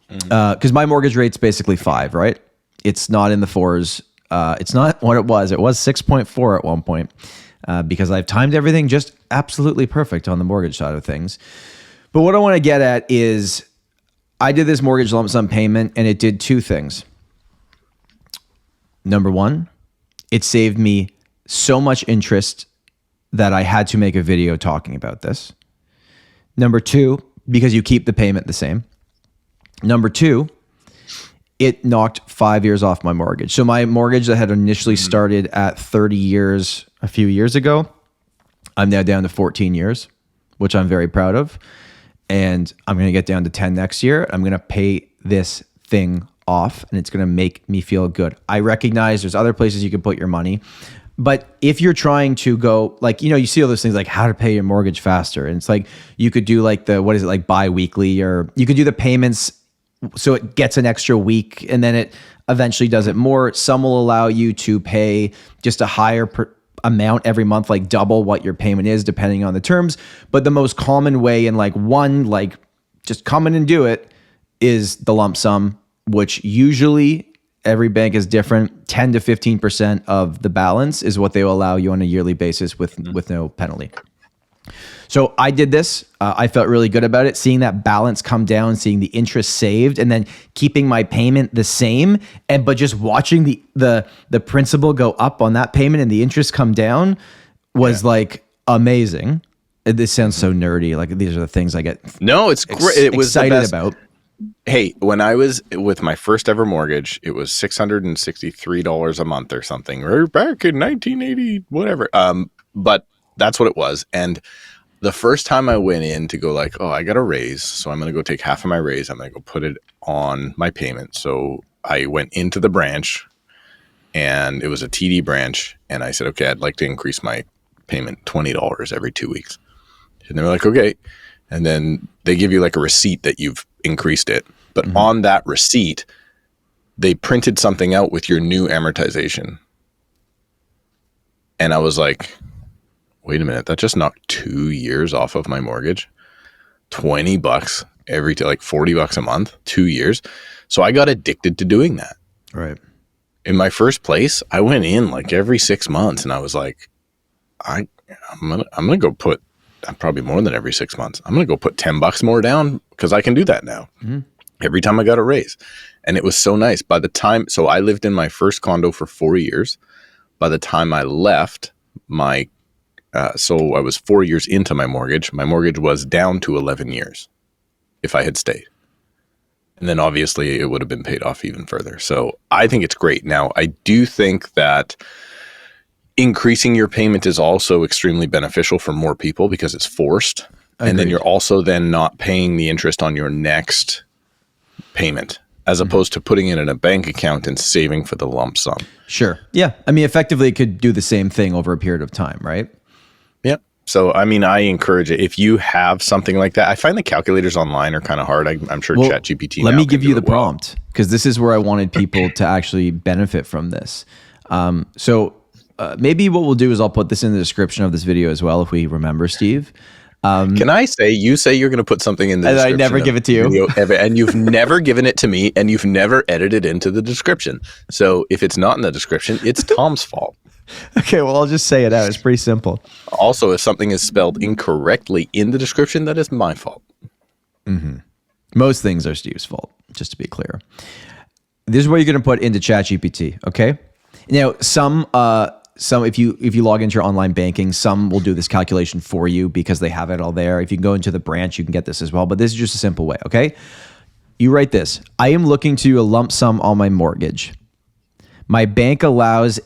Because my mortgage rate's basically 5, right? It's not in the 4s. It's not what it was. It was 6.4 at one point because I've timed everything just absolutely perfect on the mortgage side of things. But what I want to get at is I did this mortgage lump sum payment and it did 2 things. Number 1, it saved me so much interest that I had to make a video talking about this. Number 2, because you keep the payment the same. Number 2, it knocked 5 years off my mortgage. So my mortgage that had initially started at 30 years a few years ago, I'm now down to 14 years, which I'm very proud of. And I'm going to get down to 10 next year. I'm going to pay this thing off and it's going to make me feel good. I recognize there's other places you can put your money. But if you're trying to go, like, you know, you see all those things like how to pay your mortgage faster. And it's like, you could do like bi-weekly, or you could do the payments so it gets an extra week and then it eventually does it more. Some will allow you to pay just a higher amount every month, like double what your payment is depending on the terms. But the most common way, and just come in and do it, is the lump sum, which usually every bank is different. 10 to 15% of the balance is what they will allow you on a yearly basis with no penalty. So I did this. I felt really good about it, seeing that balance come down, seeing the interest saved, and then keeping my payment the same, but just watching the principal go up on that payment and the interest come down was like amazing. This sounds so nerdy. Like, these are the things I get. No, it's great. It was excited about. Hey, when I was with my first ever mortgage, it was $663 a month or something, or back in 1980, whatever. But that's what it was. And the first time I went in to go like, oh, I got a raise, so I'm going to go take half of my raise. I'm going to go put it on my payment. So I went into the branch, and it was a TD branch. And I said, okay, I'd like to increase my payment $20 every 2 weeks. And they were like, okay. And then they give you like a receipt that you've increased it. But on that receipt, they printed something out with your new amortization. And I was like, wait a minute, that just knocked 2 years off of my mortgage. $20 like $40 a month, 2 years. So I got addicted to doing that. Right. In my first place, I went in like every 6 months and I was like, I'm gonna go put, probably more than every 6 months, I'm gonna go put $10 more down because I can do that now. Every time I got a raise. And it was so nice. So I lived in my first condo for 4 years. By the time I left, so I was 4 years into my mortgage. My mortgage was down to 11 years if I had stayed. And then obviously it would have been paid off even further. So I think it's great. Now, I do think that increasing your payment is also extremely beneficial for more people because it's forced. Agreed. And then you're also then not paying the interest on your next payment, as opposed to putting it in a bank account and saving for the lump sum. Sure. Yeah. I mean, effectively, it could do the same thing over a period of time, right? Yep. So, I mean, I encourage it. If you have something like that, I find the calculators online are kind of hard. I'm sure ChatGPT. Let me give you the prompt, because this is where I wanted people to actually benefit from this. Maybe what we'll do is I'll put this in the description of this video as well, if we remember, Steve. Can I say, you say you're going to put something in the description. And I never give it to you. And you've never given it to me, and you've never edited into the description. So if it's not in the description, it's Tom's fault. Okay, well, I'll just say it out. It's pretty simple. Also, if something is spelled incorrectly in the description, that is my fault. Most things are Steve's fault, just to be clear. This is what you're going to put into ChatGPT, okay? Now, some if you log into your online banking, some will do this calculation for you because they have it all there. If you can go into the branch, you can get this as well. But this is just a simple way, okay? You write this: I am looking to do a lump sum on my mortgage. My bank allows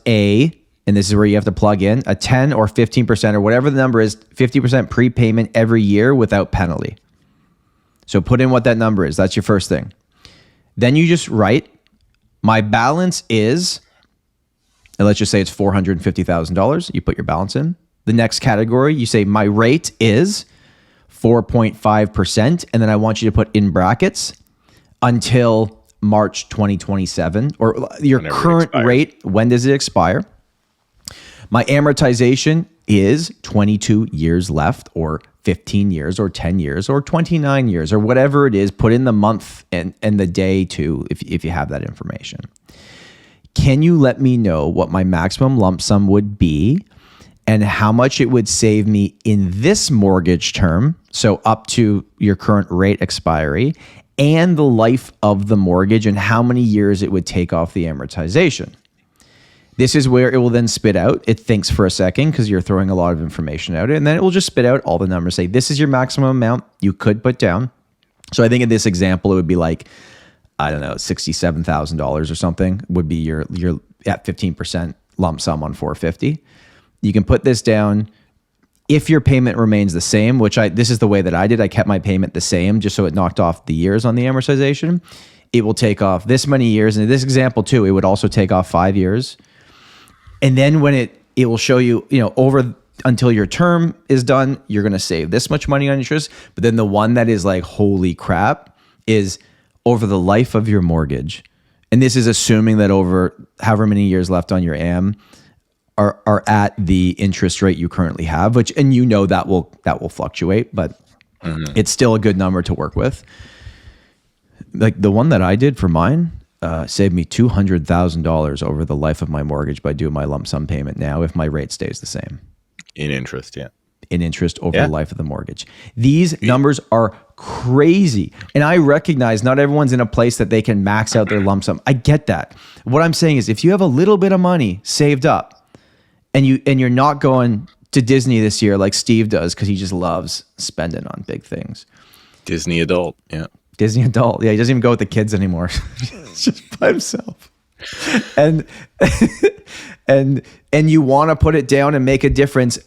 and this is where you have to plug in, a 10 or 15% or whatever the number is, 50% prepayment every year without penalty. So put in what that number is. That's your first thing. Then you just write, my balance is, and let's just say it's $450,000. You put your balance in. The next category, you say, my rate is 4.5%. And then I want you to put in brackets until March 2027, or your Whenever current rate. When does it expire? My amortization is 22 years left, or 15 years, or 10 years, or 29 years, or whatever it is. Put in the month and the day too, if you have that information. Can you let me know what my maximum lump sum would be and how much it would save me in this mortgage term, so up to your current rate expiry, and the life of the mortgage, and how many years it would take off the amortization? This is where it will then spit out. It thinks for a second because you're throwing a lot of information out, and then it will just spit out all the numbers. Say, this is your maximum amount you could put down. So I think in this example, it would be like, I don't know, $67,000 or something would be your at 15% lump sum on 450. You can put this down. If your payment remains the same, this is the way that I did. I kept my payment the same just so it knocked off the years on the amortization. It will take off this many years. And in this example too, it would also take off 5 years. And then when it will show you, over until your term is done, you're going to save this much money on interest. But then the one that is like, holy crap, is over the life of your mortgage. And this is assuming that over however many years left on your AM are at the interest rate you currently have, and that will fluctuate, but it's still a good number to work with. Like the one that I did for mine, saved me $200,000 over the life of my mortgage by doing my lump sum payment now if my rate stays the same. In interest, yeah. In interest over the life of the mortgage. These numbers are crazy. And I recognize not everyone's in a place that they can max out their lump sum. I get that. What I'm saying is if you have a little bit of money saved up and you're not going to Disney this year like Steve does because he just loves spending on big things. Disney adult, yeah. Disney adult. Yeah, he doesn't even go with the kids anymore. It's just by himself. And you want to put it down and make a difference.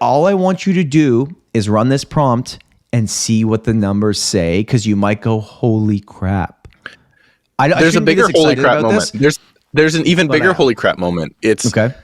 All I want you to do is run this prompt and see what the numbers say, because you might go, holy crap. There's a bigger holy crap moment. There's an even bigger holy crap moment. It's okay.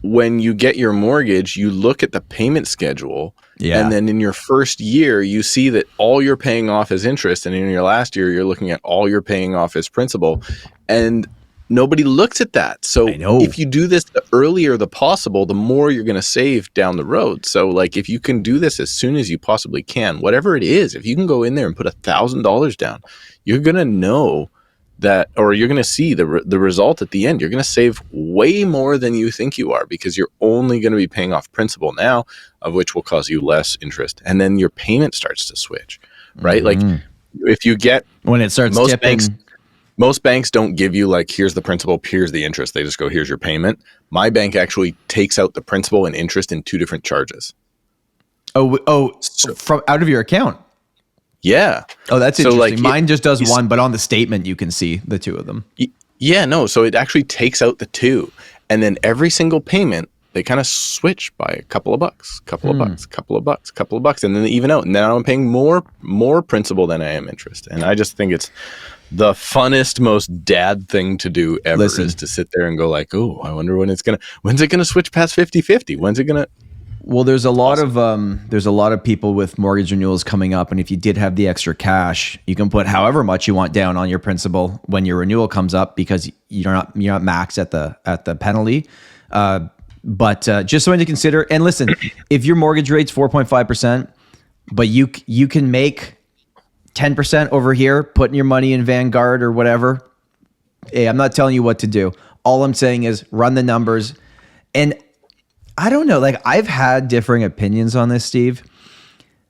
When you get your mortgage, you look at the payment schedule, and then in your first year, you see that all you're paying off is interest, and in your last year, you're looking at all you're paying off as principal, and nobody looks at that. So if you do this the earlier the possible, the more you're going to save down the road. So like if you can do this as soon as you possibly can, whatever it is, if you can go in there and put $1,000 down, you're going to know that, or you're going to see the result at the end. You're going to save way more than you think you are, because you're only going to be paying off principal now, of which will cause you less interest. And then your payment starts to switch, right? Like if you get, when it starts most banks don't give you like, here's the principal, here's the interest. They just go, here's your payment. My bank actually takes out the principal and interest in two different charges. From out of your account. Yeah. Oh, that's interesting. Like mine just does one, but on the statement you can see the two of them. Yeah, no. So it actually takes out the two, and then every single payment they kind of switch by a couple of bucks, couple of bucks, and then they even out. And now I'm paying more principal than I am interest. And I just think it's the funnest, most dad thing to do ever is to sit there and go like, oh, I wonder when's it gonna switch past 50-50? When's it gonna? Well, there's a lot of people with mortgage renewals coming up, and if you did have the extra cash, you can put however much you want down on your principal when your renewal comes up, because you're not max at the penalty. But just something to consider. And listen, if your mortgage rate's 4.5%, but you can make 10% over here, putting your money in Vanguard or whatever. Hey, I'm not telling you what to do. All I'm saying is run the numbers. And I don't know, like I've had differing opinions on this, Steve.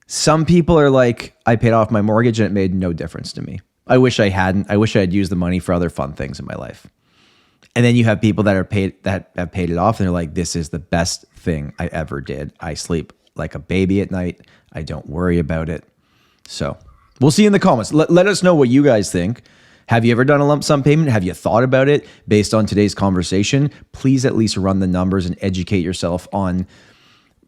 Some people are like, I paid off my mortgage and it made no difference to me. I wish I hadn't. I wish I had used the money for other fun things in my life. And then you have people that have paid it off and they're like, this is the best thing I ever did. I sleep like a baby at night. I don't worry about it. So we'll see in the comments. Let us know what you guys think. Have you ever done a lump sum payment? Have you thought about it based on today's conversation? Please at least run the numbers and educate yourself on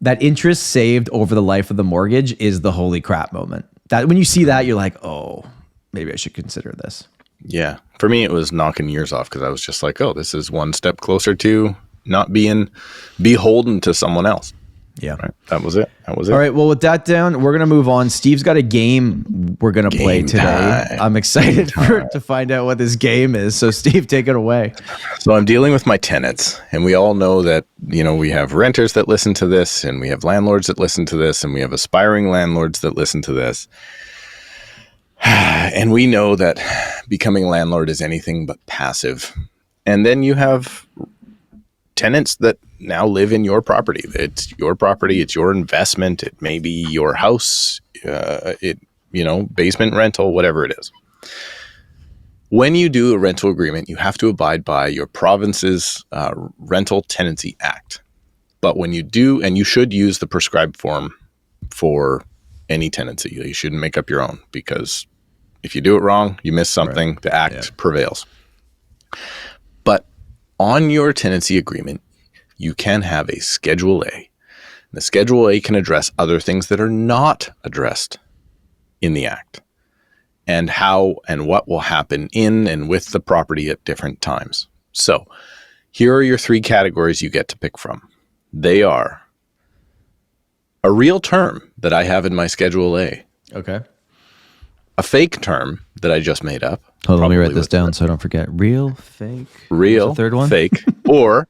that. Interest saved over the life of the mortgage is the holy crap moment. That when you see that, you're like, oh, maybe I should consider this. Yeah. For me, it was knocking years off because I was just like, oh, this is one step closer to not being beholden to someone else. Yeah. Right? That was it. All right. Well, with that down, we're going to move on. Steve's got a game we're going to play today. Time. I'm excited to find out what this game is. So Steve, take it away. So I'm dealing with my tenants, and we all know that, we have renters that listen to this, and we have landlords that listen to this, and we have aspiring landlords that listen to this. And we know that becoming a landlord is anything but passive. And then you have tenants that now live in your property. It's your property. It's your investment. It may be your house, basement rental, whatever it is. When you do a rental agreement, you have to abide by your province's Rental Tenancy Act. But when you do, and you should use the prescribed form for any tenancy, you shouldn't make up your own, because if you do it wrong, you miss something, right. The act prevails. But on your tenancy agreement, you can have a Schedule A. The Schedule A can address other things that are not addressed in the act, and how and what will happen in and with the property at different times. So here are your 3 categories you get to pick from. They are a real term that I have in my Schedule A. Okay. A fake term that I just made up. Hold on, let me write this down so I don't forget. Real, fake. Real, the third one? Fake, or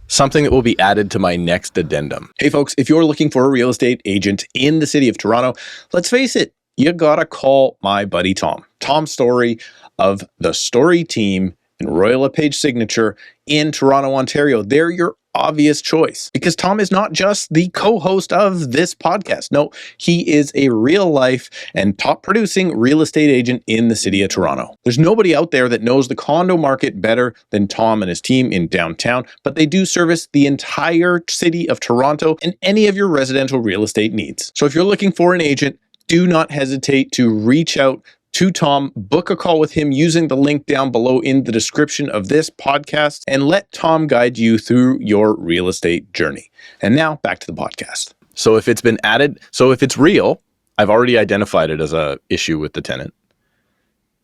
something that will be added to my next addendum. Hey folks, if you're looking for a real estate agent in the city of Toronto, let's face it, you gotta call my buddy Tom Storey of the Storey team and Royal LePage Signature in Toronto, Ontario. They're your obvious choice, because Tom is not just the co-host of this podcast. No, he is a real life and top producing real estate agent in the city of Toronto. There's nobody out there that knows the condo market better than Tom and his team in downtown, but they do service the entire city of Toronto and any of your residential real estate needs. So if you're looking for an agent, do not hesitate to reach out to Tom, book a call with him using the link down below in the description of this podcast, and let Tom guide you through your real estate journey. And now back to the podcast. So if it's been added, if it's real, I've already identified it as a issue with the tenant.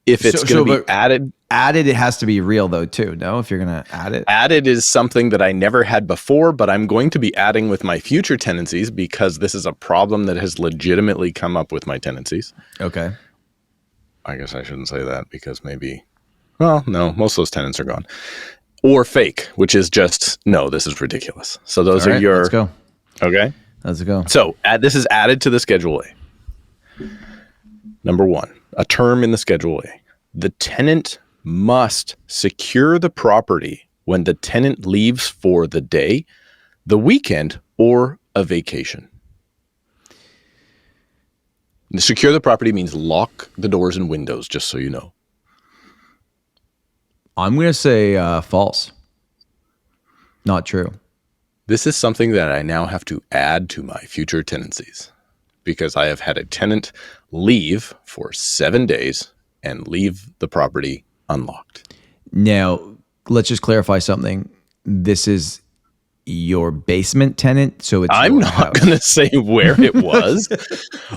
If it's going to be added, it has to be real though too. No, if you're going to add it. Added is something that I never had before, but I'm going to be adding with my future tenancies because this is a problem that has legitimately come up with my tenancies. Okay. I guess I shouldn't say that because no, most of those tenants are gone. Or fake, which is just, no, this is ridiculous. So those are your... Let's go. Okay. Let's go. So this is added to the Schedule A. Number 1, a term in the Schedule A. The tenant must secure the property when the tenant leaves for the day, the weekend, or a vacation. Secure the property means lock the doors and windows, just so you know. I'm going to say false. Not true. This is something that I now have to add to my future tenancies because I have had a tenant leave for 7 days and leave the property unlocked. Now, let's just clarify something. This is your basement tenant, so it's I'm not going to say where it was.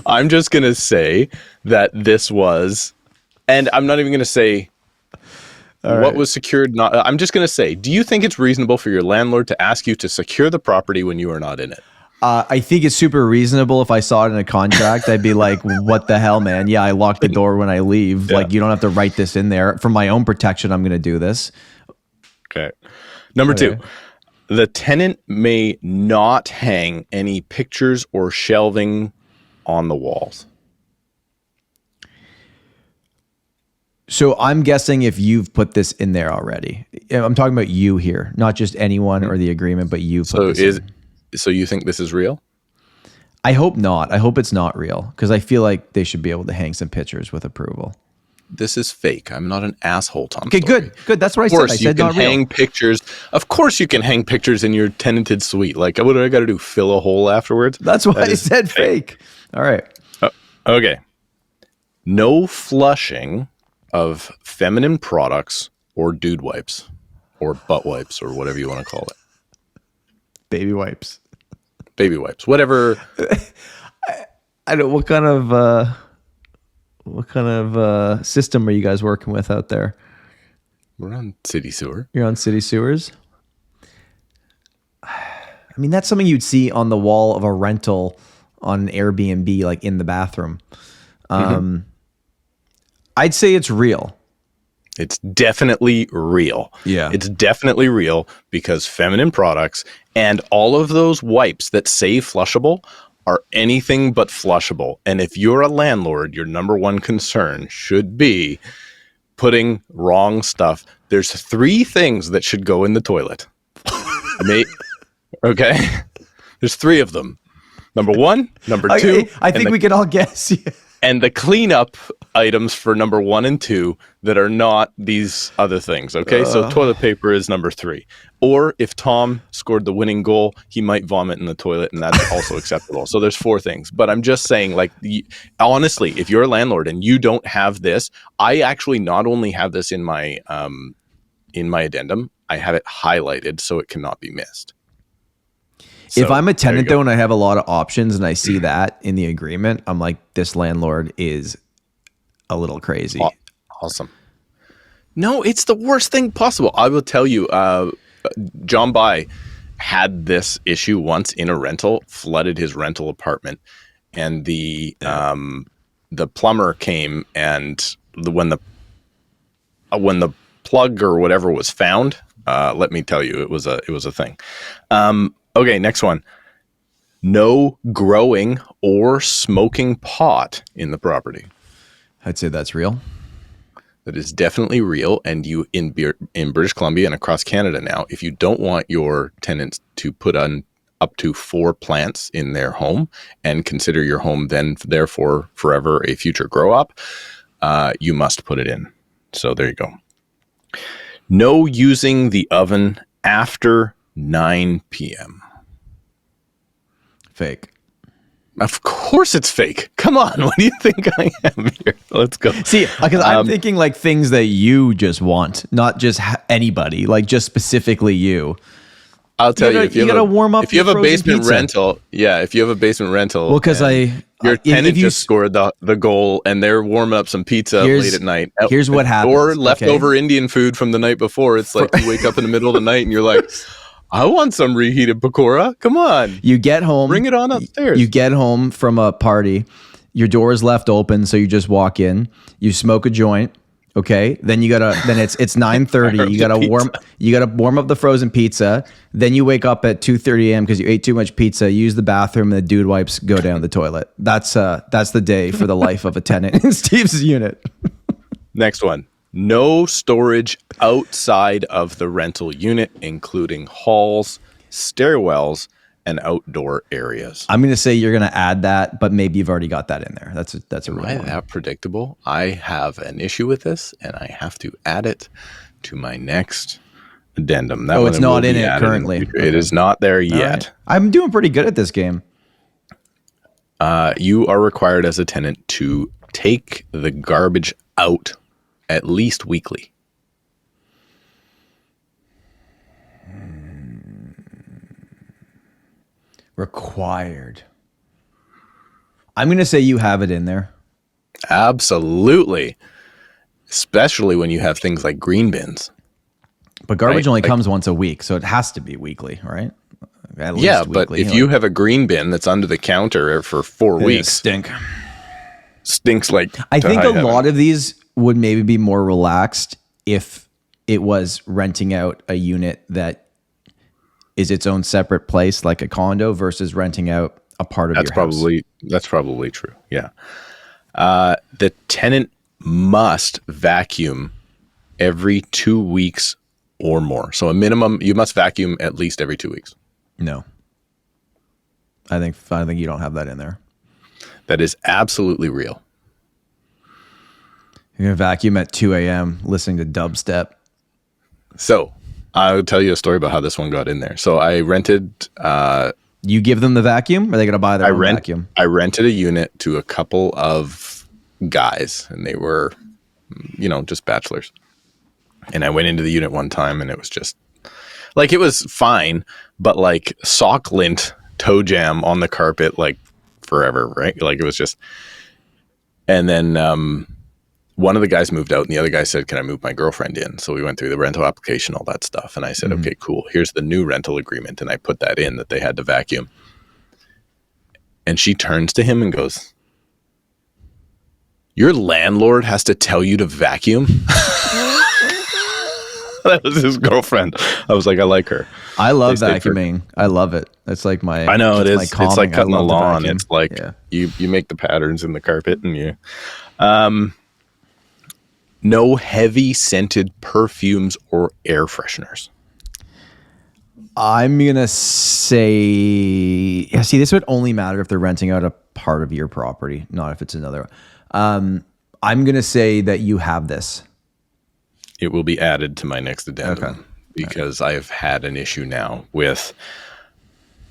I'm just going to say that this was, and I'm not even going to say what was secured. I'm just going to say, do you think it's reasonable for your landlord to ask you to secure the property when you are not in it? I think it's super reasonable. If I saw it in a contract, I'd be like, what the hell, man? Yeah, I lock the door when I leave. Yeah. Like, you don't have to write this in there. For my own protection, I'm going to do this. Okay. Number 2. The tenant may not hang any pictures or shelving on the walls. So I'm guessing if you've put this in there already. I'm talking about you here, not just anyone or the agreement, but you put this in. So you think this is real? I hope not. I hope it's not real because I feel like they should be able to hang some pictures with approval. This is fake. I'm not an asshole, Tom. Okay, Storey. Good. That's what I said. I said not real. Of course, you can hang pictures. Of course, you can hang pictures in your tenanted suite. Like, what do I got to do? Fill a hole afterwards? That's why I said fake. All right. Okay. No flushing of feminine products or dude wipes or butt wipes or whatever you want to call it. Baby wipes. Baby wipes, whatever. I don't. What kind of system are you guys working with out there? We're on city sewer. You're on city sewers. I mean, that's something you'd see on the wall of a rental on an Airbnb, like in the bathroom. I'd say it's real. It's definitely real. Yeah. It's definitely real because feminine products and all of those wipes that say flushable are anything but flushable. And if you're a landlord, your number one concern should be putting wrong stuff. There's 3 things that should go in the toilet. Okay? There's 3 of them. Number 1, number 2. I think we can all guess. Yeah. And the cleanup items for number 1 and 2 that are not these other things. Okay, so toilet paper is number 3. Or if Tom scored the winning goal, he might vomit in the toilet, and that's also acceptable. So there's 4 things. But I'm just saying, like, honestly, if you're a landlord and you don't have this, I actually not only have this in my addendum, I have it highlighted so it cannot be missed. If I'm a tenant though and I have a lot of options and I see that in the agreement, I'm like, this landlord is a little crazy. Awesome. No, it's the worst thing possible. I will tell you, John By had this issue once in a rental, flooded his rental apartment, and the plumber came, and when the plug or whatever was found, let me tell you, it was a thing. Okay, next one. No growing or smoking pot in the property. I'd say that's real. That is definitely real. And you in British Columbia and across Canada now, if you don't want your tenants to put on up to 4 plants in their home and consider your home then therefore forever a future grow up, you must put it in. So there you go. No using the oven after 9 p.m. Fake. Of course it's fake. Come on. What do you think I am here? Let's go. See, because I'm thinking like things that you just want, not just anybody, like just specifically you. I'll tell you, if you gotta warm up. If you have a basement rental, if you have a basement rental, well, because your tenant just scored the goal, and they're warming up some pizza late at night. Here's what happens, or leftover Indian food from the night before. It's like you wake up in the middle of the night and you're like, I want some reheated pakora. Come on. You get home. Bring it on upstairs. You get home from a party. Your door is left open, so you just walk in. You smoke a joint. Okay. Then it's 9:30. You gotta warm up the frozen pizza. Then you wake up at 2:30 a.m. because you ate too much pizza. You use the bathroom, and the dude wipes go down the toilet. That's the day for the life of a tenant in Steve's unit. Next one. No storage outside of the rental unit, including halls, stairwells, and outdoor areas. I'm going to say you're going to add that, but maybe you've already got that in there. That's a real one. That predictable? I have an issue with this, and I have to add it to my next addendum. It's not in it currently. It is not there yet. Right. I'm doing pretty good at this game. You are required as a tenant to take the garbage out at least weekly. Required. I'm going to say you have it in there. Absolutely. Especially when you have things like green bins. But garbage only comes once a week, so it has to be weekly, right? At least weekly. But if you have a green bin that's under the counter for 4 weeks, stinks like I think a lot of these would maybe be more relaxed if it was renting out a unit that is its own separate place, like a condo, versus renting out a part of your house. That's probably true. Yeah. The tenant must vacuum every 2 weeks or more. So a minimum, you must vacuum at least every 2 weeks. No. I think you don't have that in there. That is absolutely real. You're going to vacuum at 2 a.m. listening to dubstep. So I'll tell you a story about how this one got in there. So I rented... you give them the vacuum? Or are they going to buy their own vacuum? I rented a unit to a couple of guys, and they were just bachelors. And I went into the unit one time and it was just like, it was fine, but like sock lint toe jam on the carpet, like forever, right? Like it was just, and then one of the guys moved out and the other guy said, can I move my girlfriend in? So we went through the rental application, all that stuff. And I said, okay, cool. Here's the new rental agreement. And I put that in that they had to vacuum. And she turns to him and goes, your landlord has to tell you to vacuum? That was his girlfriend. I was like, I like her. I love vacuuming. I love it. It's like my. I know it is. It's like cutting the lawn. It's like you make the patterns in the carpet and you. No heavy scented perfumes or air fresheners. I'm gonna say, yeah. See, this would only matter if they're renting out a part of your property, not if it's another. I'm gonna say that you have this. It will be added to my next addendum because I've had an issue now with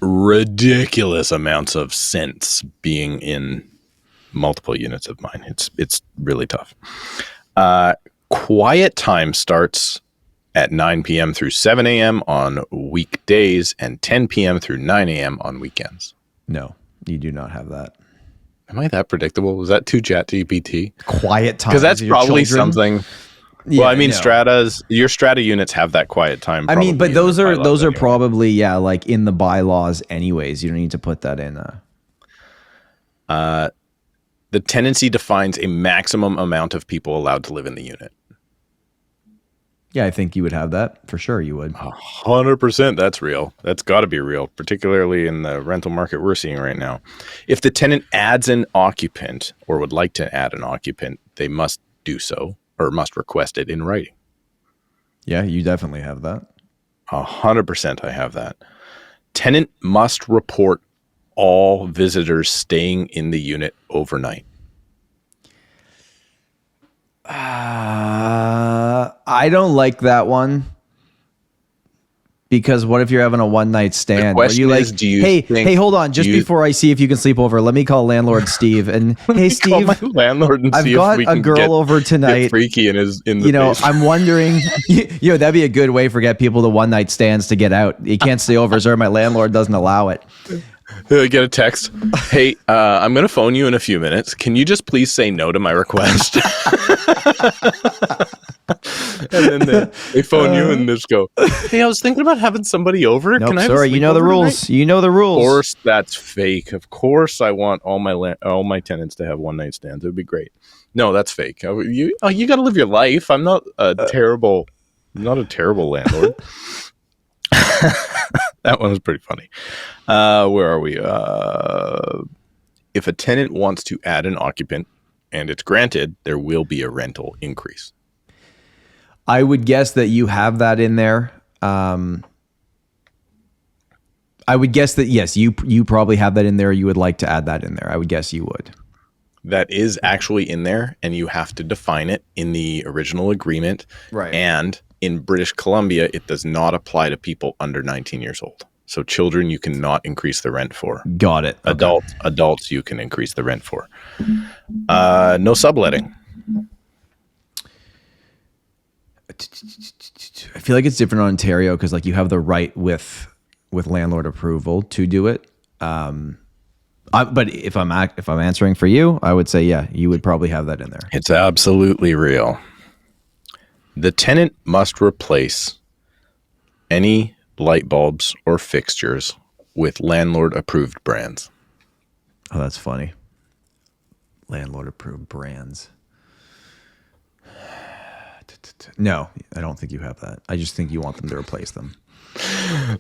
ridiculous amounts of scents being in multiple units of mine. It's really tough. Quiet time starts at 9 p.m. through 7 a.m. on weekdays and 10 p.m. through 9 a.m. on weekends. No, you do not have that. Am I that predictable? Was that too ChatGPT? Quiet time. Because that's probably something. Yeah, well, I mean, your strata units have that quiet time. I mean, but those are probably like in the bylaws anyways. You don't need to put that in. The tenancy defines a maximum amount of people allowed to live in the unit. Yeah, I think you would have that for sure. You would. 100%. That's real. That's got to be real, particularly in the rental market we're seeing right now. If the tenant adds an occupant or would like to add an occupant, they must do so or must request it in writing. Yeah, you definitely have that. 100% I have that. Tenant must report all visitors staying in the unit overnight. I don't like that one because what if you're having a one-night stand? Are you like, hey, hold on, just before I see if you can sleep over, let me call landlord Steve and hey, Steve, call my landlord and I've see got if we a girl over tonight. Get freaky in the basement. I'm wondering, that'd be a good way for people to one-night stands to get out. You can't stay over, sir. My landlord doesn't allow it. Get a text. Hey, I'm going to phone you in a few minutes. Can you just please say no to my request? And then they phone you and just go, hey, I was thinking about having somebody over. Nope, Can I sorry, you know the rules. Tonight? You know the rules. Of course, that's fake. Of course, I want all my tenants to have one-night stands. It would be great. No, that's fake. You got to live your life. I'm not a terrible landlord. That one was pretty funny. Where are we? If a tenant wants to add an occupant and it's granted, there will be a rental increase. I would guess that you have that in there. I would guess that, yes, you probably have that in there. You would like to add that in there. I would guess you would. That is actually in there, and you have to define it in the original agreement. Right. And in British Columbia, it does not apply to people under 19 years old. So children, you cannot increase the rent for. Got it. Okay. Adults, you can increase the rent for. No subletting. I feel like it's different in Ontario because you have the right with landlord approval to do it. But if I'm answering for you, I would say, yeah, you would probably have that in there. It's absolutely real. The tenant must replace any light bulbs or fixtures with landlord-approved brands. Oh, that's funny. Landlord-approved brands. No, I don't think you have that. I just think you want them to replace them.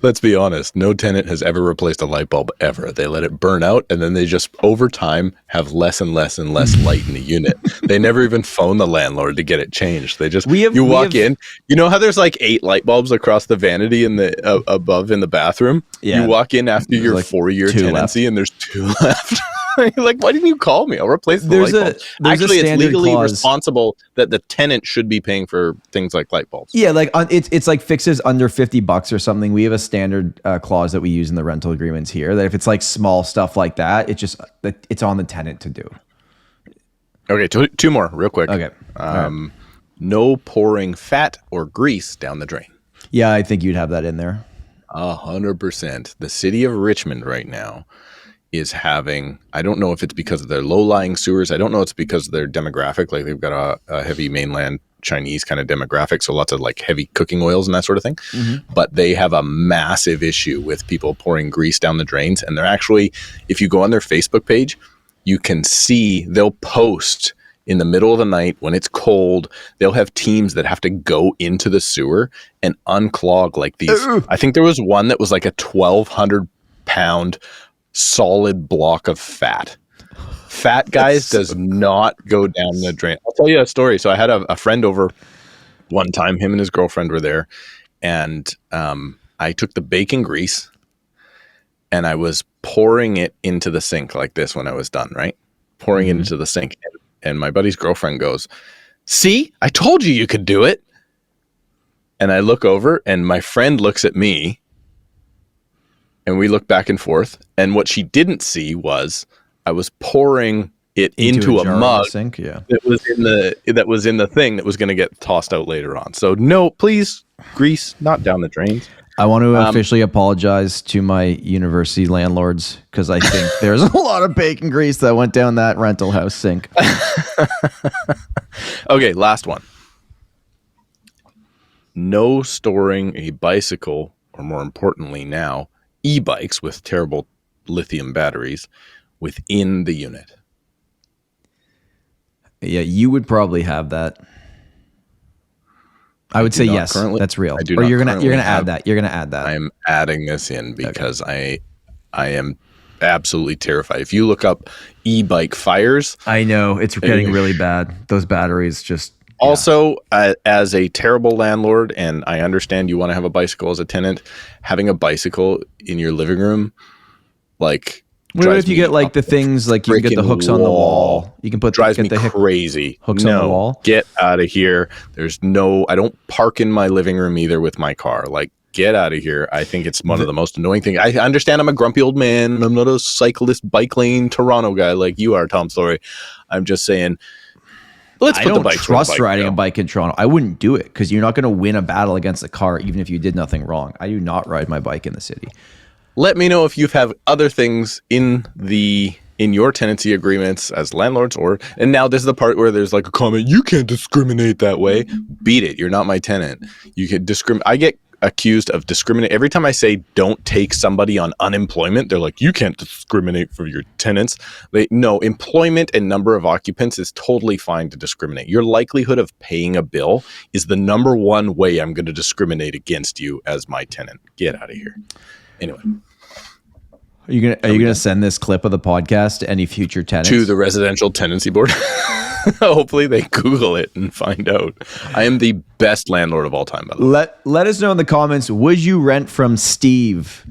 Let's be honest. No tenant has ever replaced a light bulb ever. They let it burn out, and then they just, over time, have less and less and less light in the unit. They never even phone the landlord to get it changed. They just, you walk in. You know how there's 8 light bulbs across the vanity in the above in the bathroom? Yeah. You walk in after your 4-year tenancy, and there's 2 left. You're like, why didn't you call me? I'll replace the light bulb. Actually, it's legally responsible that the tenant should be paying for things like light bulbs. Yeah, it's like fixes under $50 or something. We have a standard clause that we use in the rental agreements here that if it's small stuff like that, it's on the tenant to do. Okay, two more real quick. Okay. No pouring fat or grease down the drain. Yeah, I think you'd have that in there. 100%. The city of Richmond right now is having, I don't know if it's because of their low-lying sewers. I don't know if it's because of their demographic. Like they've got a heavy mainland Chinese kind of demographic, so lots of like heavy cooking oils and that sort of thing. Mm-hmm. But they have a massive issue with people pouring grease down the drains. And they're actually, if you go on their Facebook page, you can see they'll post in the middle of the night when it's cold. They'll have teams that have to go into the sewer and unclog like these. I think there was one that was like a 1,200 pound solid block of fat. Fat, guys, does not go down the drain. I'll tell you a story. So I had a friend over one time. Him and his girlfriend were there, and I took the bacon grease and I was pouring it into the sink like this when I was done, right? Pouring it into the sink. And my buddy's girlfriend goes, "See, I told you could do it." And I look over and my friend looks at me and we look back and forth. And what she didn't see was I was pouring it into a mug sink, yeah. that was in the thing that was going to get tossed out later on. So no, please, grease not down the drains. I want to officially apologize to my university landlords because I think there's a lot of bacon grease that went down that rental house sink. Okay, last one. No storing a bicycle, or more importantly now, e-bikes with terrible lithium batteries within the unit. Yeah, you would probably have that. I would say yes. That's real. Or you're gonna add that. You're gonna add that. I am adding this in because I am absolutely terrified. If you look up e-bike fires, I know it's getting really bad. Those batteries just. Also, as a terrible landlord, and I understand you want to have a bicycle as a tenant, having a bicycle in your living room, like. What if you get like the things like you can get the hooks on the wall? You can put drives me crazy. Hooks on the wall. Get out of here. I don't park in my living room either with my car. Like, get out of here. I think it's one of the most annoying things. I understand I'm a grumpy old man and I'm not a cyclist bike lane Toronto guy like you are, Tom Storey. I'm just saying, let's put the bike. I don't trust riding a bike in Toronto. I wouldn't do it because you're not going to win a battle against a car even if you did nothing wrong. I do not ride my bike in the city. Let me know if you have other things in your tenancy agreements as landlords, and now this is the part where there's like a comment, you can't discriminate that way. Beat it. You're not my tenant. You can discriminate. I get accused of discriminate every time I say don't take somebody on unemployment. They're like, you can't discriminate for your tenants. No, employment and number of occupants is totally fine to discriminate. Your likelihood of paying a bill is the number one way I'm going to discriminate against you as my tenant. Get out of here. Anyway, are you gonna send this clip of the podcast to any future tenants? To the Residential Tenancy Board? Hopefully they Google it and find out. I am the best landlord of all time, by the way. Let us know in the comments, would you rent from Steve?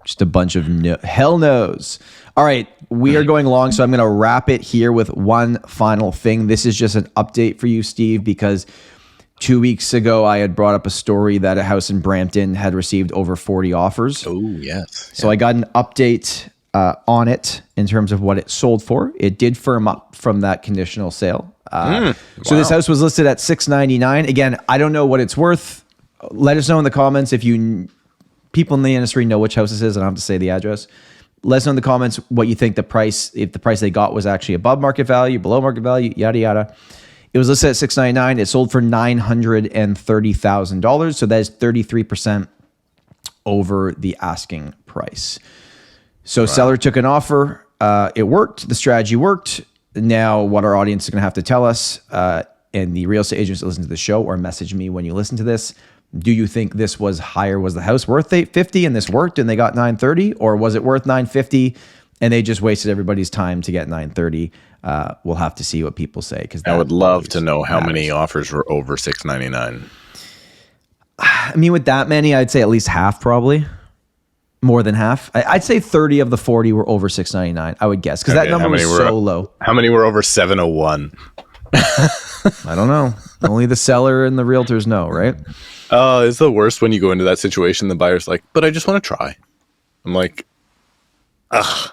Just a bunch of hell no's. All right, we are going long, so I'm going to wrap it here with one final thing. This is just an update for you, Steve, because 2 weeks ago, I had brought up a story that a house in Brampton had received over 40 offers. Oh, yes. So I got an update on it in terms of what it sold for. It did firm up from that conditional sale. So this house was listed at $699. Again, I don't know what it's worth. Let us know in the comments if people in the industry know which house this is. I don't have to say the address. Let us know in the comments what you think if the price they got was actually above market value, below market value, yada, yada. It was listed at $699. It sold for $930,000. So that is 33% over the asking price. So seller took an offer. It worked. The strategy worked. Now what our audience is going to have to tell us, and the real estate agents that listen to the show or message me when you listen to this, do you think this was higher? Was the house worth $850 and this worked and they got $930? Or was it worth $950 and they just wasted everybody's time to get $930? We'll have to see what people say. Because I would love to know how many offers were over $699. I mean, with that many, I'd say at least half, probably more than half. I'd say 30 of the 40 were over $699. I would guess because that number was so low. How many were over $701? I don't know. Only the seller and the realtors know, right? It's the worst when you go into that situation. The buyer's like, "But I just want to try." I'm like, "Ugh."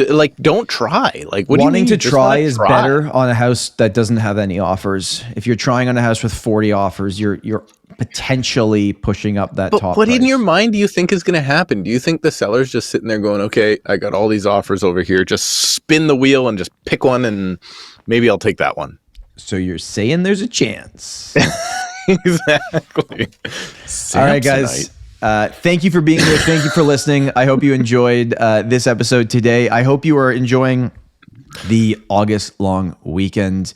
Like, don't try. Like, what Wanting do you to try is better on a house that doesn't have any offers. If you're trying on a house with 40 offers, you're potentially pushing up that top What price. in your mind do you think is going to happen? Do you think the seller's just sitting there going, okay, I got all these offers over here, just spin the wheel and just pick one and maybe I'll take that one? So you're saying there's a chance. Exactly. All right, guys. Thank you for being here. Thank you for listening. I hope you enjoyed this episode today. I hope you are enjoying the August long weekend.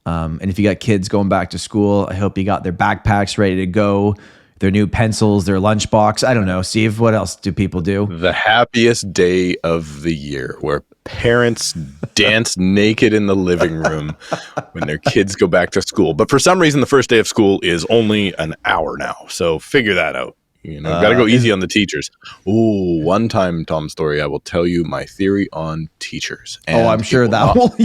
And if you got kids going back to school, I hope you got their backpacks ready to go, their new pencils, their lunchbox. I don't know, Steve, what else do people do? The happiest day of the year, where parents dance naked in the living room when their kids go back to school. But for some reason, the first day of school is only an hour now. So figure that out. You know, got to go easy on the teachers. Ooh, one time, Tom Storey, I will tell you my theory on teachers. And I'm sure that will.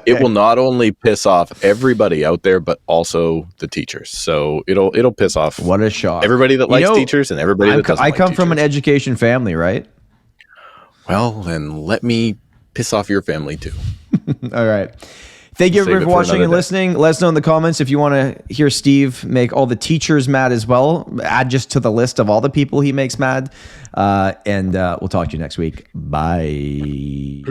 It will not only piss off everybody out there, but also the teachers. So it'll piss off. What a shock! Everybody that likes teachers and everybody that doesn't. I come like from an teachers. education family, right? Well, then let me piss off your family too. All right. Thank you everybody for watching and listening. Let us know in the comments if you want to hear Steve make all the teachers mad as well. Add just to the list of all the people he makes mad. And we'll talk to you next week. Bye.